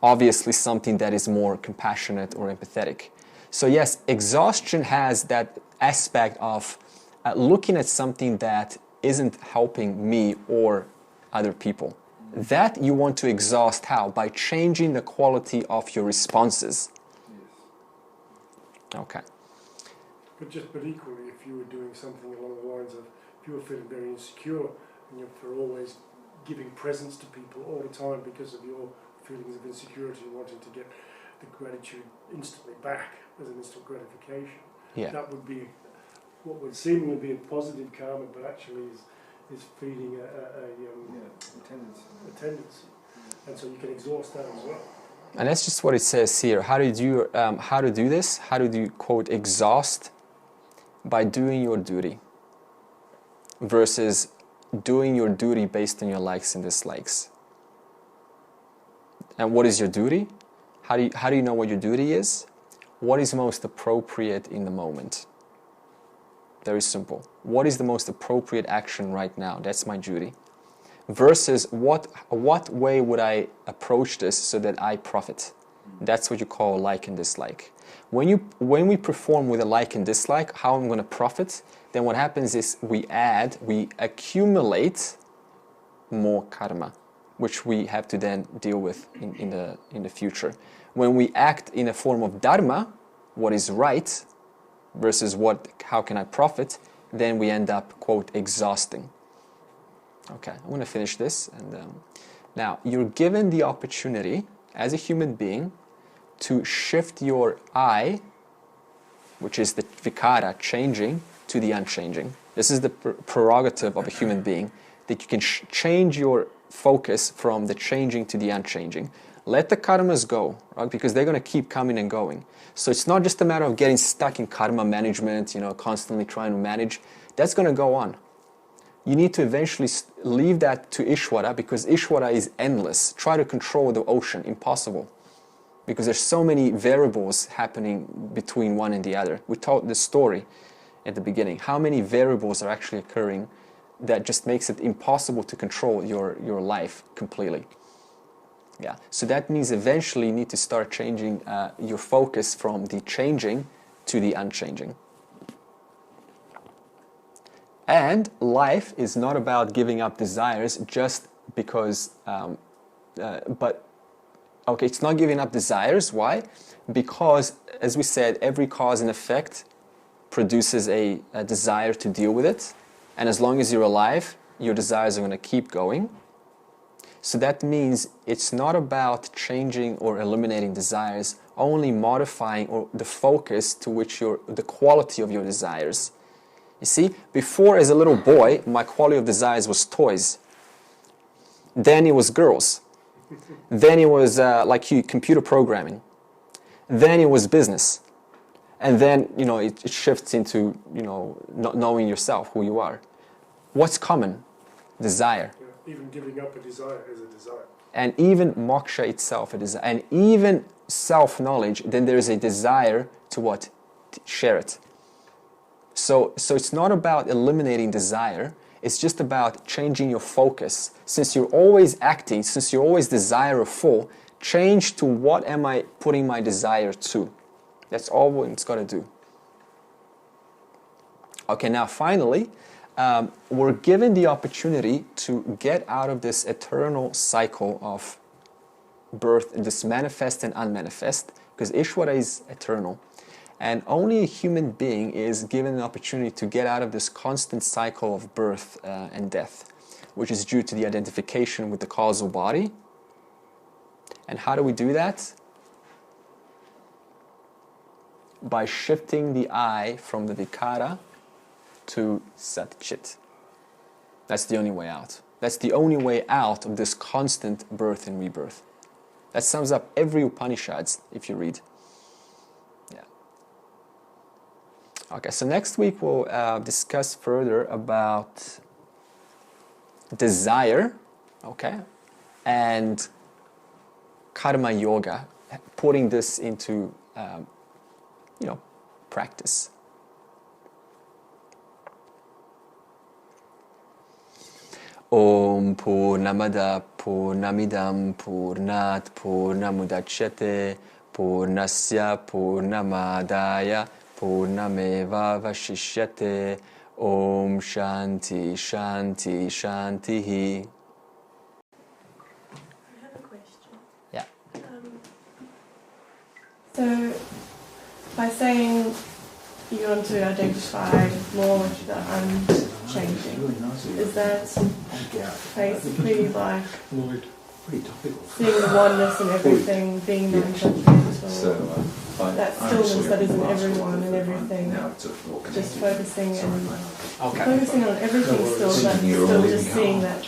Obviously something that is more compassionate or empathetic. So yes, exhaustion has that aspect of looking at something that isn't helping me or other people. That you want to exhaust how? By changing the quality of your responses. Yes. Okay. But equally, if you were doing something along the lines of, if you were feeling very insecure and you're always giving presents to people all the time because of your feelings of insecurity and wanting to get the gratitude instantly back as an instant gratification, that would be what would seemingly be a positive karma, but actually is feeding a tendency. And so you can exhaust that as well. And that's just what it says here. How to do this? How do you, quote, exhaust? By doing your duty versus doing your duty based on your likes and dislikes. And what is your duty? How do you know what your duty is? What is most appropriate in the moment? Very simple. What is the most appropriate action right now? That's my duty. Versus what way would I approach this so that I profit? That's what you call like and dislike. When we perform with a like and dislike, how I'm going to profit, then what happens is we accumulate more karma, which we have to then deal with in the future. When we act in a form of dharma, what is right, versus how can I profit, then we end up, quote, exhausting. Okay, I'm going to finish this. And now, you're given the opportunity, as a human being, to shift your I, which is the vikara, changing, to the unchanging. This is the prerogative of a human being, that you can change your focus from the changing to the unchanging. Let the karmas go, right? Because they're going to keep coming and going. So it's not just a matter of getting stuck in karma management, constantly trying to manage. That's going to go on. You need to eventually leave that to Ishvara, because Ishvara is endless. Try to control the ocean, impossible. Because there's so many variables happening between one and the other. We told the story at the beginning. How many variables are actually occurring that just makes it impossible to control your life completely. Yeah. So that means eventually you need to start changing your focus from the changing to the unchanging. And life is not about giving up desires just because, it's not giving up desires. Why? Because, as we said, every cause and effect produces a desire to deal with it. And as long as you're alive, your desires are going to keep going. So that means it's not about changing or eliminating desires, only modifying the focus to which the quality of your desires. You see, before as a little boy, my quality of desires was toys. Then it was girls. Then it was computer programming. then it was business. And then, it shifts into, not knowing yourself, who you are. What's common? Desire. Yeah, even giving up a desire is a desire. And even moksha itself, and even self-knowledge, then there is a desire to what? To share it. So it's not about eliminating desire, it's just about changing your focus. Since you're always acting, since you're always desireful, change to what am I putting my desire to. That's all it's got to do. Okay, now finally, we're given the opportunity to get out of this eternal cycle of birth, this manifest and unmanifest, because Ishvara is eternal. And only a human being is given an opportunity to get out of this constant cycle of birth and death, which is due to the identification with the causal body. And how do we do that? By shifting the I from the Vikara to Sat Chit. That's the only way out. That's the only way out of this constant birth and rebirth. That sums up every Upanishads if you read. Yeah. Okay, so next week we'll discuss further about desire, okay, and karma yoga, putting this into practice. Om Purnamada Purnamidam Purnat Purnamudachyate Purnasya Purnamadaya Purnameva Vashishyate. Om Shanti Shanti Shantihi. I have a question. Yeah. So, by saying you want to identify more with the unchanging, is that basically like seeing the oneness in everything, being non-judgmental? That stillness that is in everyone and everything, just focusing on everything still, but still just seeing that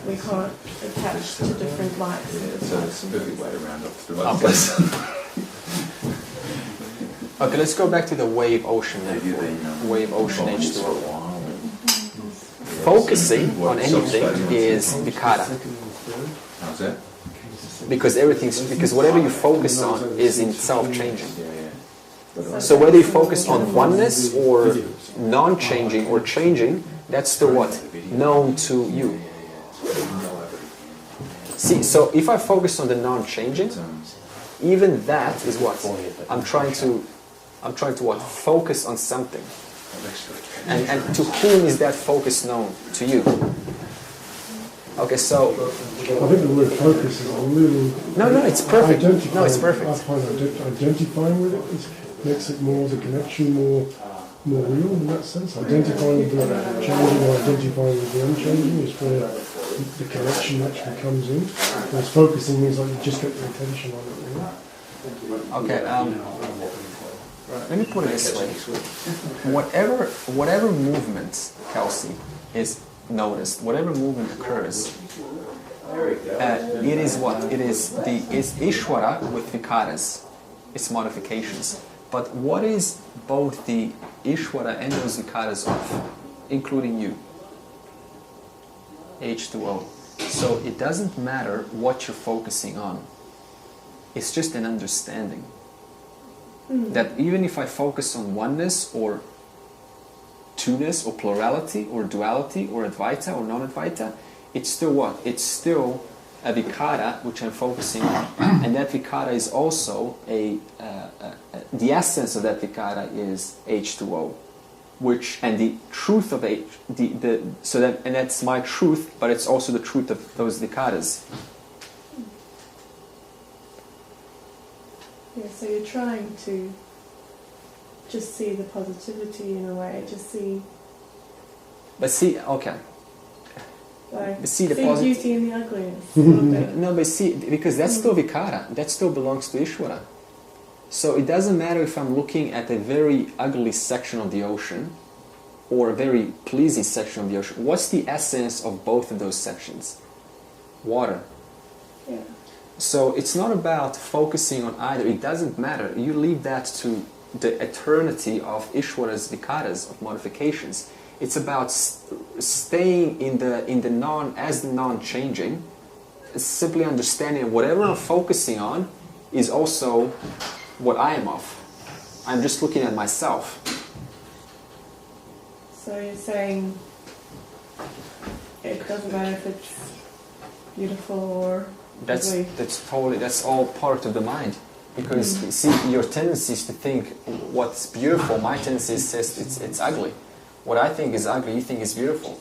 we can't attach to different lights. Okay, let's go back to the wave ocean metaphor. Wave ocean H2O. Focusing on anything is vikara. How's that? Because whatever you focus on is in itself changing. So whether you focus on oneness or non-changing or changing, that's still what? Known to you. See, so if I focus on the non-changing, even that is what? I'm trying to what? Focus on something. And to whom is that focus known? To you. Okay, so... I think the word focus is a little... No, it's perfect. No, it's perfect. I find identifying with it makes it more the connection, more real in that sense. Identifying with the changing or identifying with the unchanging is where the connection actually comes in. Whereas focusing means like you just get the attention on it. Okay, let me put it this way. Whatever movement, Kelsey, is noticed, whatever movement occurs, it is what? It's Ishvara with vikaras, its modifications. But what is both the Ishvara and those vikaras of, including you? H2O. So it doesn't matter what you're focusing on. It's just an understanding. That even if I focus on oneness or two-ness or plurality or duality or Advaita or non-Advaita, it's still what? It's still a vikara which I'm focusing on. And that vikara is also the essence of that vikara is H2O. And the truth of and that's my truth, but it's also the truth of those vikaras. Yeah, so you're trying to just see the positivity in a way, just see... But see, okay. Like, but see the beauty in the ugliness. No, but see, because that's still vikara, that still belongs to Ishvara. So it doesn't matter if I'm looking at a very ugly section of the ocean or a very pleasing section of the ocean. What's the essence of both of those sections? Water. Yeah. So it's not about focusing on either. It doesn't matter. You leave that to the eternity of Ishwara's vikaras, of modifications. It's about staying in the non-changing, simply understanding whatever I'm focusing on is also what I am of. I'm just looking at myself. So you're saying it doesn't matter if it's beautiful or ugly. That's all part of the mind. Because see, your tendency is to think what's beautiful. My tendency says it's ugly. What I think is ugly, you think is beautiful.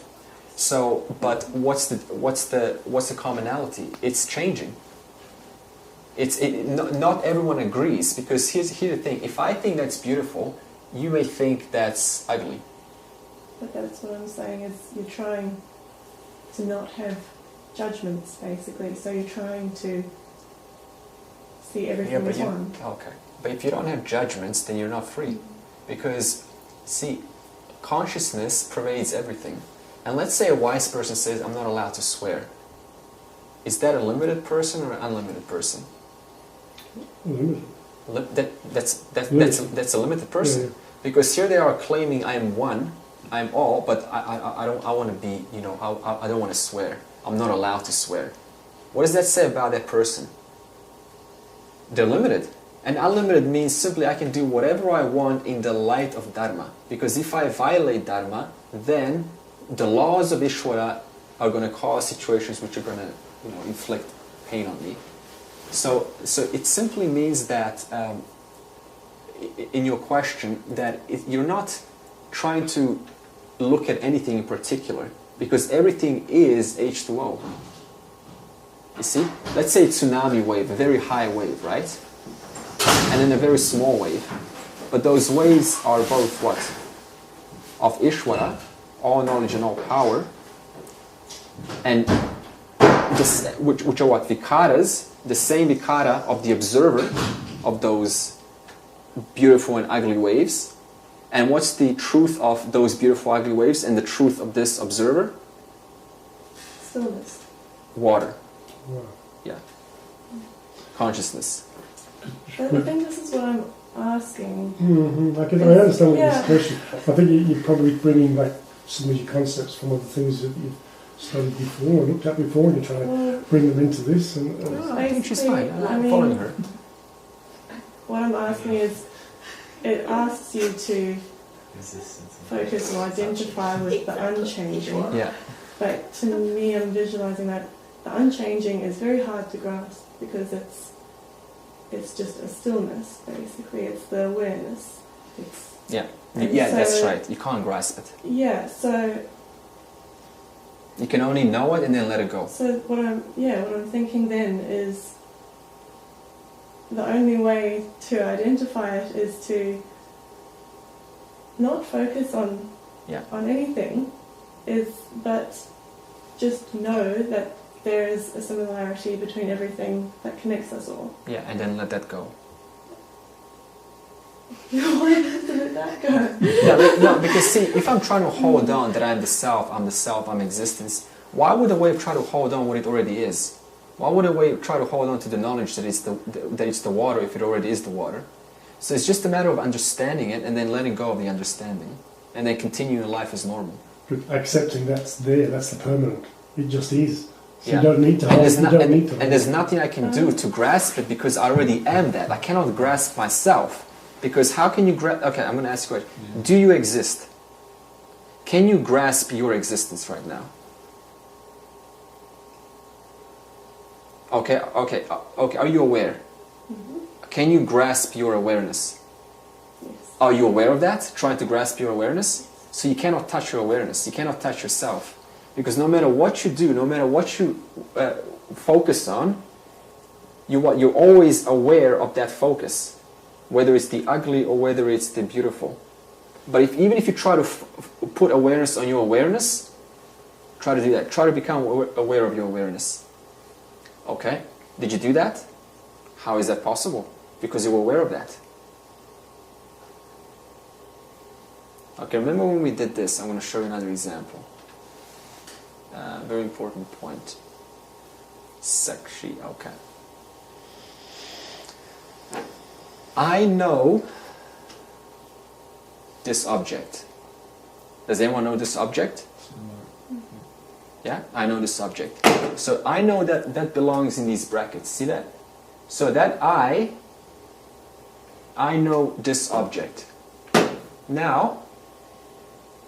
So, but what's the commonality? It's changing. Not everyone agrees, because here's the thing. If I think that's beautiful, you may think that's ugly. But that's what I'm saying, is you're trying to not have judgments, basically. So you're trying to see everything as one. Okay. But if you don't have judgments, then you're not free. Because, see, consciousness pervades everything. And let's say a wise person says, I'm not allowed to swear. Is that a limited person or an unlimited person? Limited. That's a limited person. Yeah. Because here they are claiming I am one, I am all, but I want to be, I don't want to swear. I'm not allowed to swear. What does that say about that person? They're limited. And unlimited means simply I can do whatever I want in the light of Dharma. Because if I violate Dharma, then the laws of Ishvara are going to cause situations which are going to inflict pain on me. So it simply means that, in your question, that you're not trying to look at anything in particular, because everything is H2O. You see? Let's say a tsunami wave, a very high wave, right? And then a very small wave. But those waves are both what? Of Ishvara, all knowledge and all power. And this, which are what? Vikaras, the same vikara of the observer of those beautiful and ugly waves. And what's the truth of those beautiful ugly waves and the truth of this observer? Stillness. Water. Wow. Yeah. Consciousness. But I think this is what I'm asking. Mm-hmm. I understand what this question. I think you're probably bringing back some of your concepts from other things that you've studied before or looked at before, and you're trying to bring them into this. I think she's fine. I'm following her. What I'm asking is, it asks you to focus or identify with the unchanging. Yeah. But to me, I'm visualizing that the unchanging is very hard to grasp, because it's just a stillness, basically. It's the awareness. That's right. You can't grasp it. Yeah, so you can only know it and then let it go. So what I'm thinking then is the only way to identify it is to not focus on anything, but just know that there is a similarity between everything that connects us all. Yeah, and then let that go. Why have to let that go? No, because see, if I'm trying to hold on that I'm the self, I'm existence, why would a wave try to hold on what it already is? Why would a wave try to hold on to the knowledge that it's the water if it already is the water? So it's just a matter of understanding it and then letting go of the understanding, and then continuing life as normal. But accepting that's there, that's the permanent. It just is. So Yeah. you don't need to hold it. And there's nothing I can do to grasp it, because I already am that. I cannot grasp myself. Because how can you grasp... Okay, I'm going to ask you a question. Do you exist? Can you grasp your existence right now? Okay. Are you aware? Mm-hmm. Can you grasp your awareness? Yes. Are you aware of that? Trying to grasp your awareness? So you cannot touch your awareness. You cannot touch yourself. Because no matter what you do, no matter what you focus on, you're always aware of that focus. Whether it's the ugly or whether it's the beautiful. But even if you try to put awareness on your awareness, try to do that. Try to become aware of your awareness. Okay? Did you do that? How is that possible? Because you were aware of that. Okay, remember when we did this? I'm going to show you another example. Very important point. Sakshi, okay. I know this object. Does anyone know this object? Yeah, I know this object. So I know that belongs in these brackets. See that? So that I know this object. Now,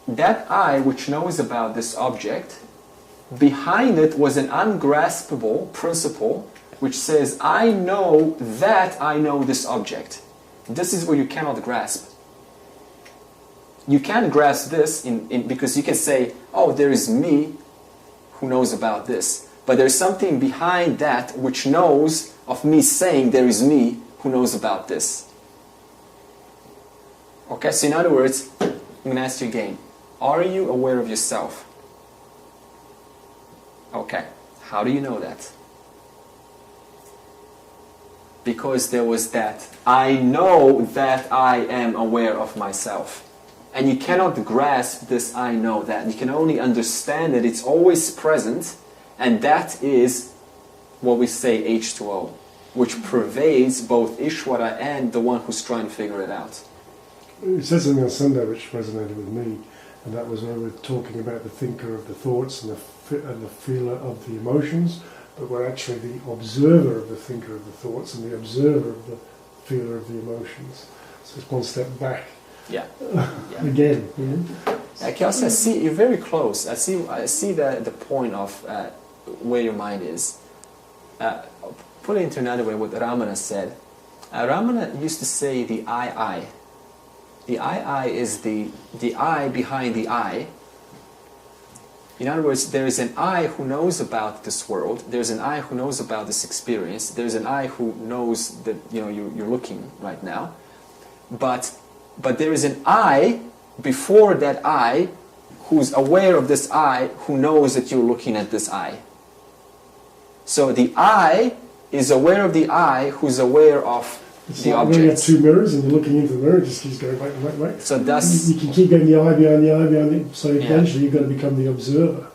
that I which knows about this object, behind it was an ungraspable principle which says, I know that I know this object. This is where you cannot grasp. You can't grasp this because you can say, oh, there is me who knows about this. But there's something behind that which knows of me saying there is me who knows about this. Okay, so in other words, I'm going to ask you again. Are you aware of yourself? Okay, how do you know that? Because there was that. I know that I am aware of myself. And you cannot grasp this I know that. You can only understand that it's always present, and that is what we say H2O, which pervades both Ishvara and the one who's trying to figure it out. You said something on Sunday which resonated with me, and that was when we were talking about the thinker of the thoughts and the feeler of the emotions, but we're actually the observer of the thinker of the thoughts and the observer of the feeler of the emotions. So it's one step back. Yeah. Again. Okay, also I see you're very close. I see the point of where your mind is. Put it into another way, what Ramana said. Ramana used to say the I. The I is the I behind the I. In other words, there is an I who knows about this world. There's an I who knows about this experience. There's an I who knows that you're looking right now. But there is an I before that I who's aware of this I, who knows that you're looking at this I. So the I is aware of the I who's aware of the object. When you have two mirrors and you're looking into the mirror, it just keeps going wait. So that's... You can keep going the I behind the I behind the... So eventually you've got to become the observer,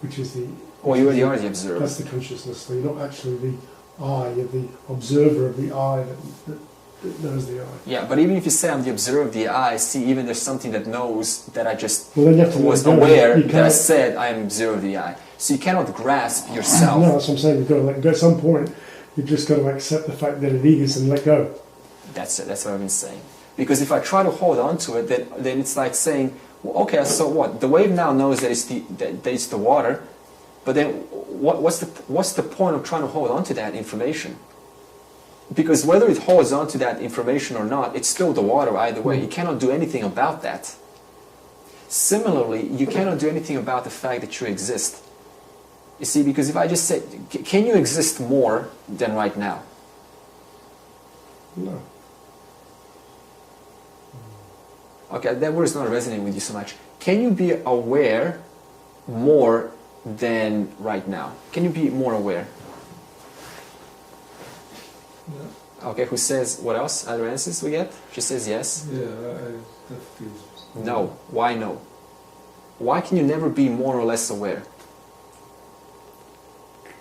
which is the... Well, you already are the observer. That's the consciousness. So you're not actually the I, you're the observer of the I that knows the I. Yeah, but even if you say I'm the observer of the I, see, even there's something that knows that I just was aware that I said I am observer of the I. So you cannot grasp yourself. No, that's what I'm saying. You've got to let go. At some point, you've just got to accept the fact that it is and let go. That's it. That's what I've been saying. Because if I try to hold on to it, then it's like saying, well, okay, so what? The wave now knows that it's the water, but then what's the point of trying to hold on to that information? Because whether it holds on to that information or not, it's still the water either way. You cannot do anything about that. Similarly, you cannot do anything about the fact that you exist. You see, because if I just say, can you exist more than right now? No. Okay, that word is not resonating with you so much. Can you be aware more than right now? Can you be more aware? Yeah. Okay, who says, what else? Other answers we get? She says yes. Yeah, that feels... No. Why no? Why can you never be more or less aware?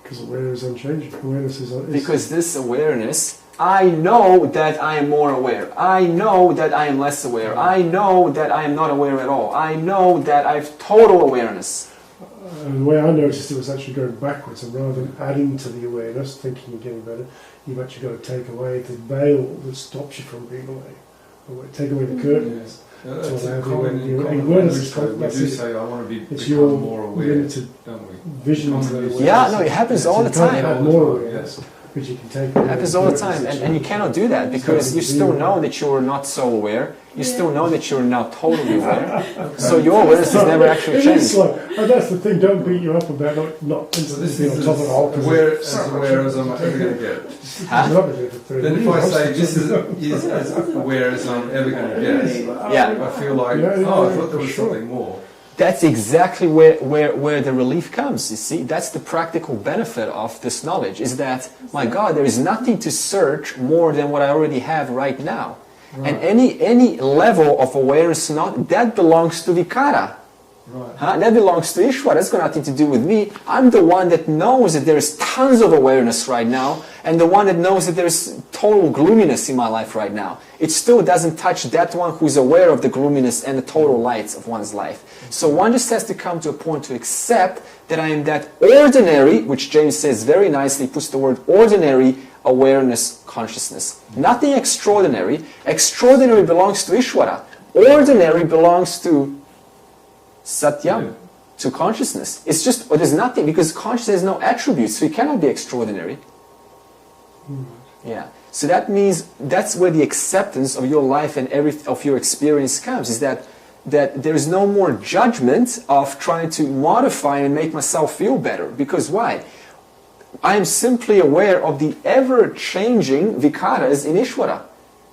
Because awareness is unchanging. Awareness is... Because this awareness, I know that I am more aware. I know that I am less aware. I know that I am not aware at all. I know that I have total awareness. The way I noticed it was actually going backwards, and rather than adding to the awareness, thinking you're getting better, you've actually got to take away the veil that stops you from being aware. Take away the curtains. Yeah. That's a common language. We do say, I want to become more aware, don't we? Vision. Yeah, no, it happens all the time. Add more awareness, which you can take. It happens all the time, and you cannot do that because you still know that you're not so aware. You still know that you're now totally aware. So your awareness has never actually changed. And that's the thing. Don't beat you up about not instantly on top of the whole. Aware as I'm ever going to get. Then if I say this is as aware as I'm ever going to get, I feel like I thought there was something more. That's exactly where the relief comes, you see. That's the practical benefit of this knowledge, is that, my God, there is nothing to search more than what I already have right now. Right. And any level of awareness, that belongs to Vikara. Right. Huh? That belongs to Ishvara. That's got nothing to do with me. I'm the one that knows that there's tons of awareness right now, and the one that knows that there's total gloominess in my life right now. It still doesn't touch that one who's aware of the gloominess and the total lights of one's life. So one just has to come to a point to accept that I am that ordinary, which James says very nicely, puts the word ordinary awareness consciousness. Nothing extraordinary. Extraordinary belongs to Ishvara. Ordinary belongs to Satyam, to consciousness. It's just, there's nothing, because consciousness has no attributes, so it cannot be extraordinary. Yeah. So that means that's where the acceptance of your life and of your experience comes, is that there is no more judgment of trying to modify and make myself feel better. Because why? I am simply aware of the ever-changing vikaras in Ishvara.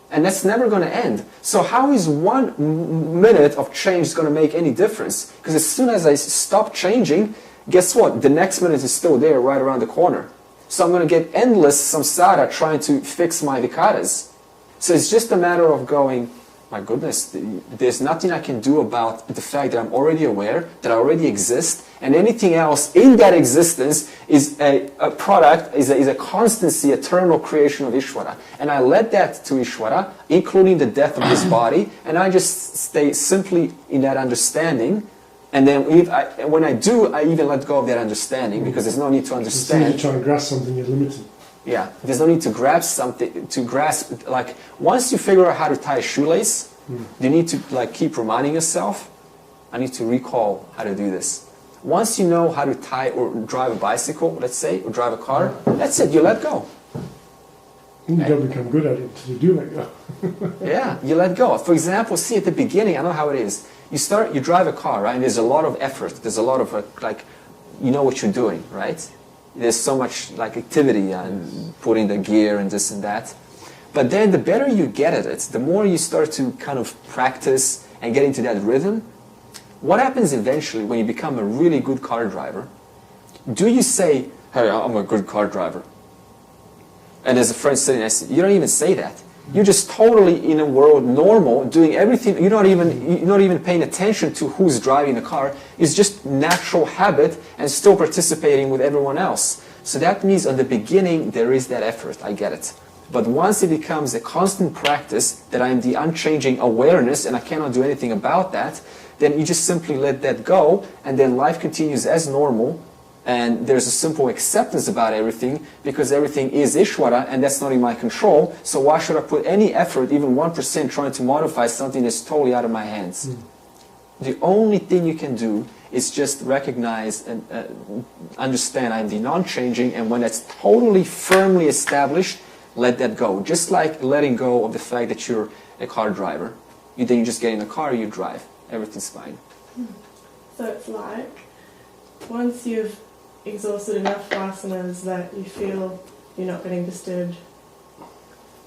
And that's never going to end. So how is 1 minute of change going to make any difference? Because as soon as I stop changing, guess what? The next minute is still there, right around the corner. So I'm going to get endless samsara trying to fix my vikaras. So it's just a matter of going, my goodness, there's nothing I can do about the fact that I'm already aware, that I already exist, and anything else in that existence is a product, is a constancy, eternal creation of Ishvara. And I let that to Ishvara, including the death of this body, and I just stay simply in that understanding. And then when I do, I even let go of that understanding, because there's no need to understand. As soon as you try and grasp something, you're limited. Yeah, there's no need to grasp something, like, once you figure out how to tie a shoelace, you need to, like, keep reminding yourself, I need to recall how to do this. Once you know how to tie or drive a bicycle, let's say, or drive a car, that's it, you let go. You don't become good at it until you do let go. Yeah, you let go. For example, see, at the beginning, I know how it is. You drive a car, right, and there's a lot of effort, there's a lot of, like, you know what you're doing, right? There's so much, like, activity and putting the gear and this and that. But then the better you get at it, the more you start to kind of practice and get into that rhythm, what happens eventually when you become a really good car driver? Do you say, hey, I'm a good car driver? And there's a friend sitting next to you. You don't even say that. You're just totally in a world normal, doing everything. You're not even paying attention to who's driving the car. It's just natural habit and still participating with everyone else. So that means at the beginning there is that effort. I get it. But once it becomes a constant practice that I'm the unchanging awareness and I cannot do anything about that, then you just simply let that go, and then life continues as normal. And there's a simple acceptance about everything, because everything is Ishvara and that's not in my control. So why should I put any effort, even 1%, trying to modify something that's totally out of my hands? The only thing you can do is just recognize and understand I'm the non-changing, and when that's totally firmly established, let that go. Just like letting go of the fact that you're a car driver. Then you just get in the car, you drive. Everything's fine. So it's like, once you've exhausted enough vasanas that you feel you're not getting disturbed,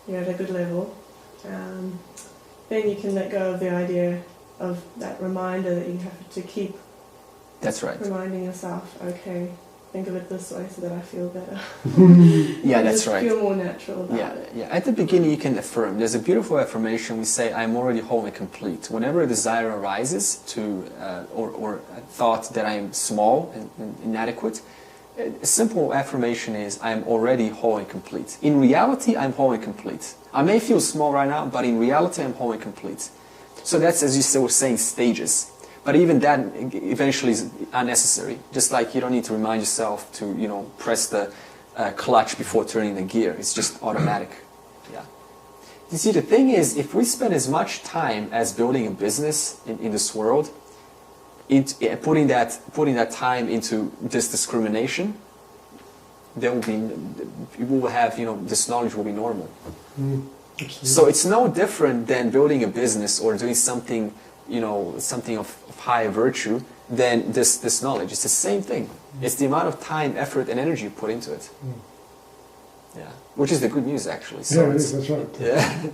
you're at a good level, then you can let go of the idea of that reminder that you have to keep. That's right. Reminding yourself, okay, think of it this way so that I feel better. Yeah, that's right. Feel more natural about it. Yeah. At the beginning you can affirm. There's a beautiful affirmation. We say, I'm already whole and complete. Whenever a desire arises to, or a thought that I am small and inadequate, a simple affirmation is, I'm already whole and complete. In reality, I'm whole and complete. I may feel small right now, but in reality, I'm whole and complete. So that's, as you were saying, stages. But even that eventually is unnecessary. Just like you don't need to remind yourself to, press the clutch before turning the gear. It's just automatic. Yeah. You see, the thing is, if we spend as much time as building a business in this world, putting that time into this discrimination, there will be, we will have, this knowledge will be normal. So it's no different than building a business or doing something, something of high virtue than this knowledge. It's the same thing. It's the amount of time, effort, and energy you put into it. Yeah, which is the good news, actually. So yeah, it is, that's right. Yeah.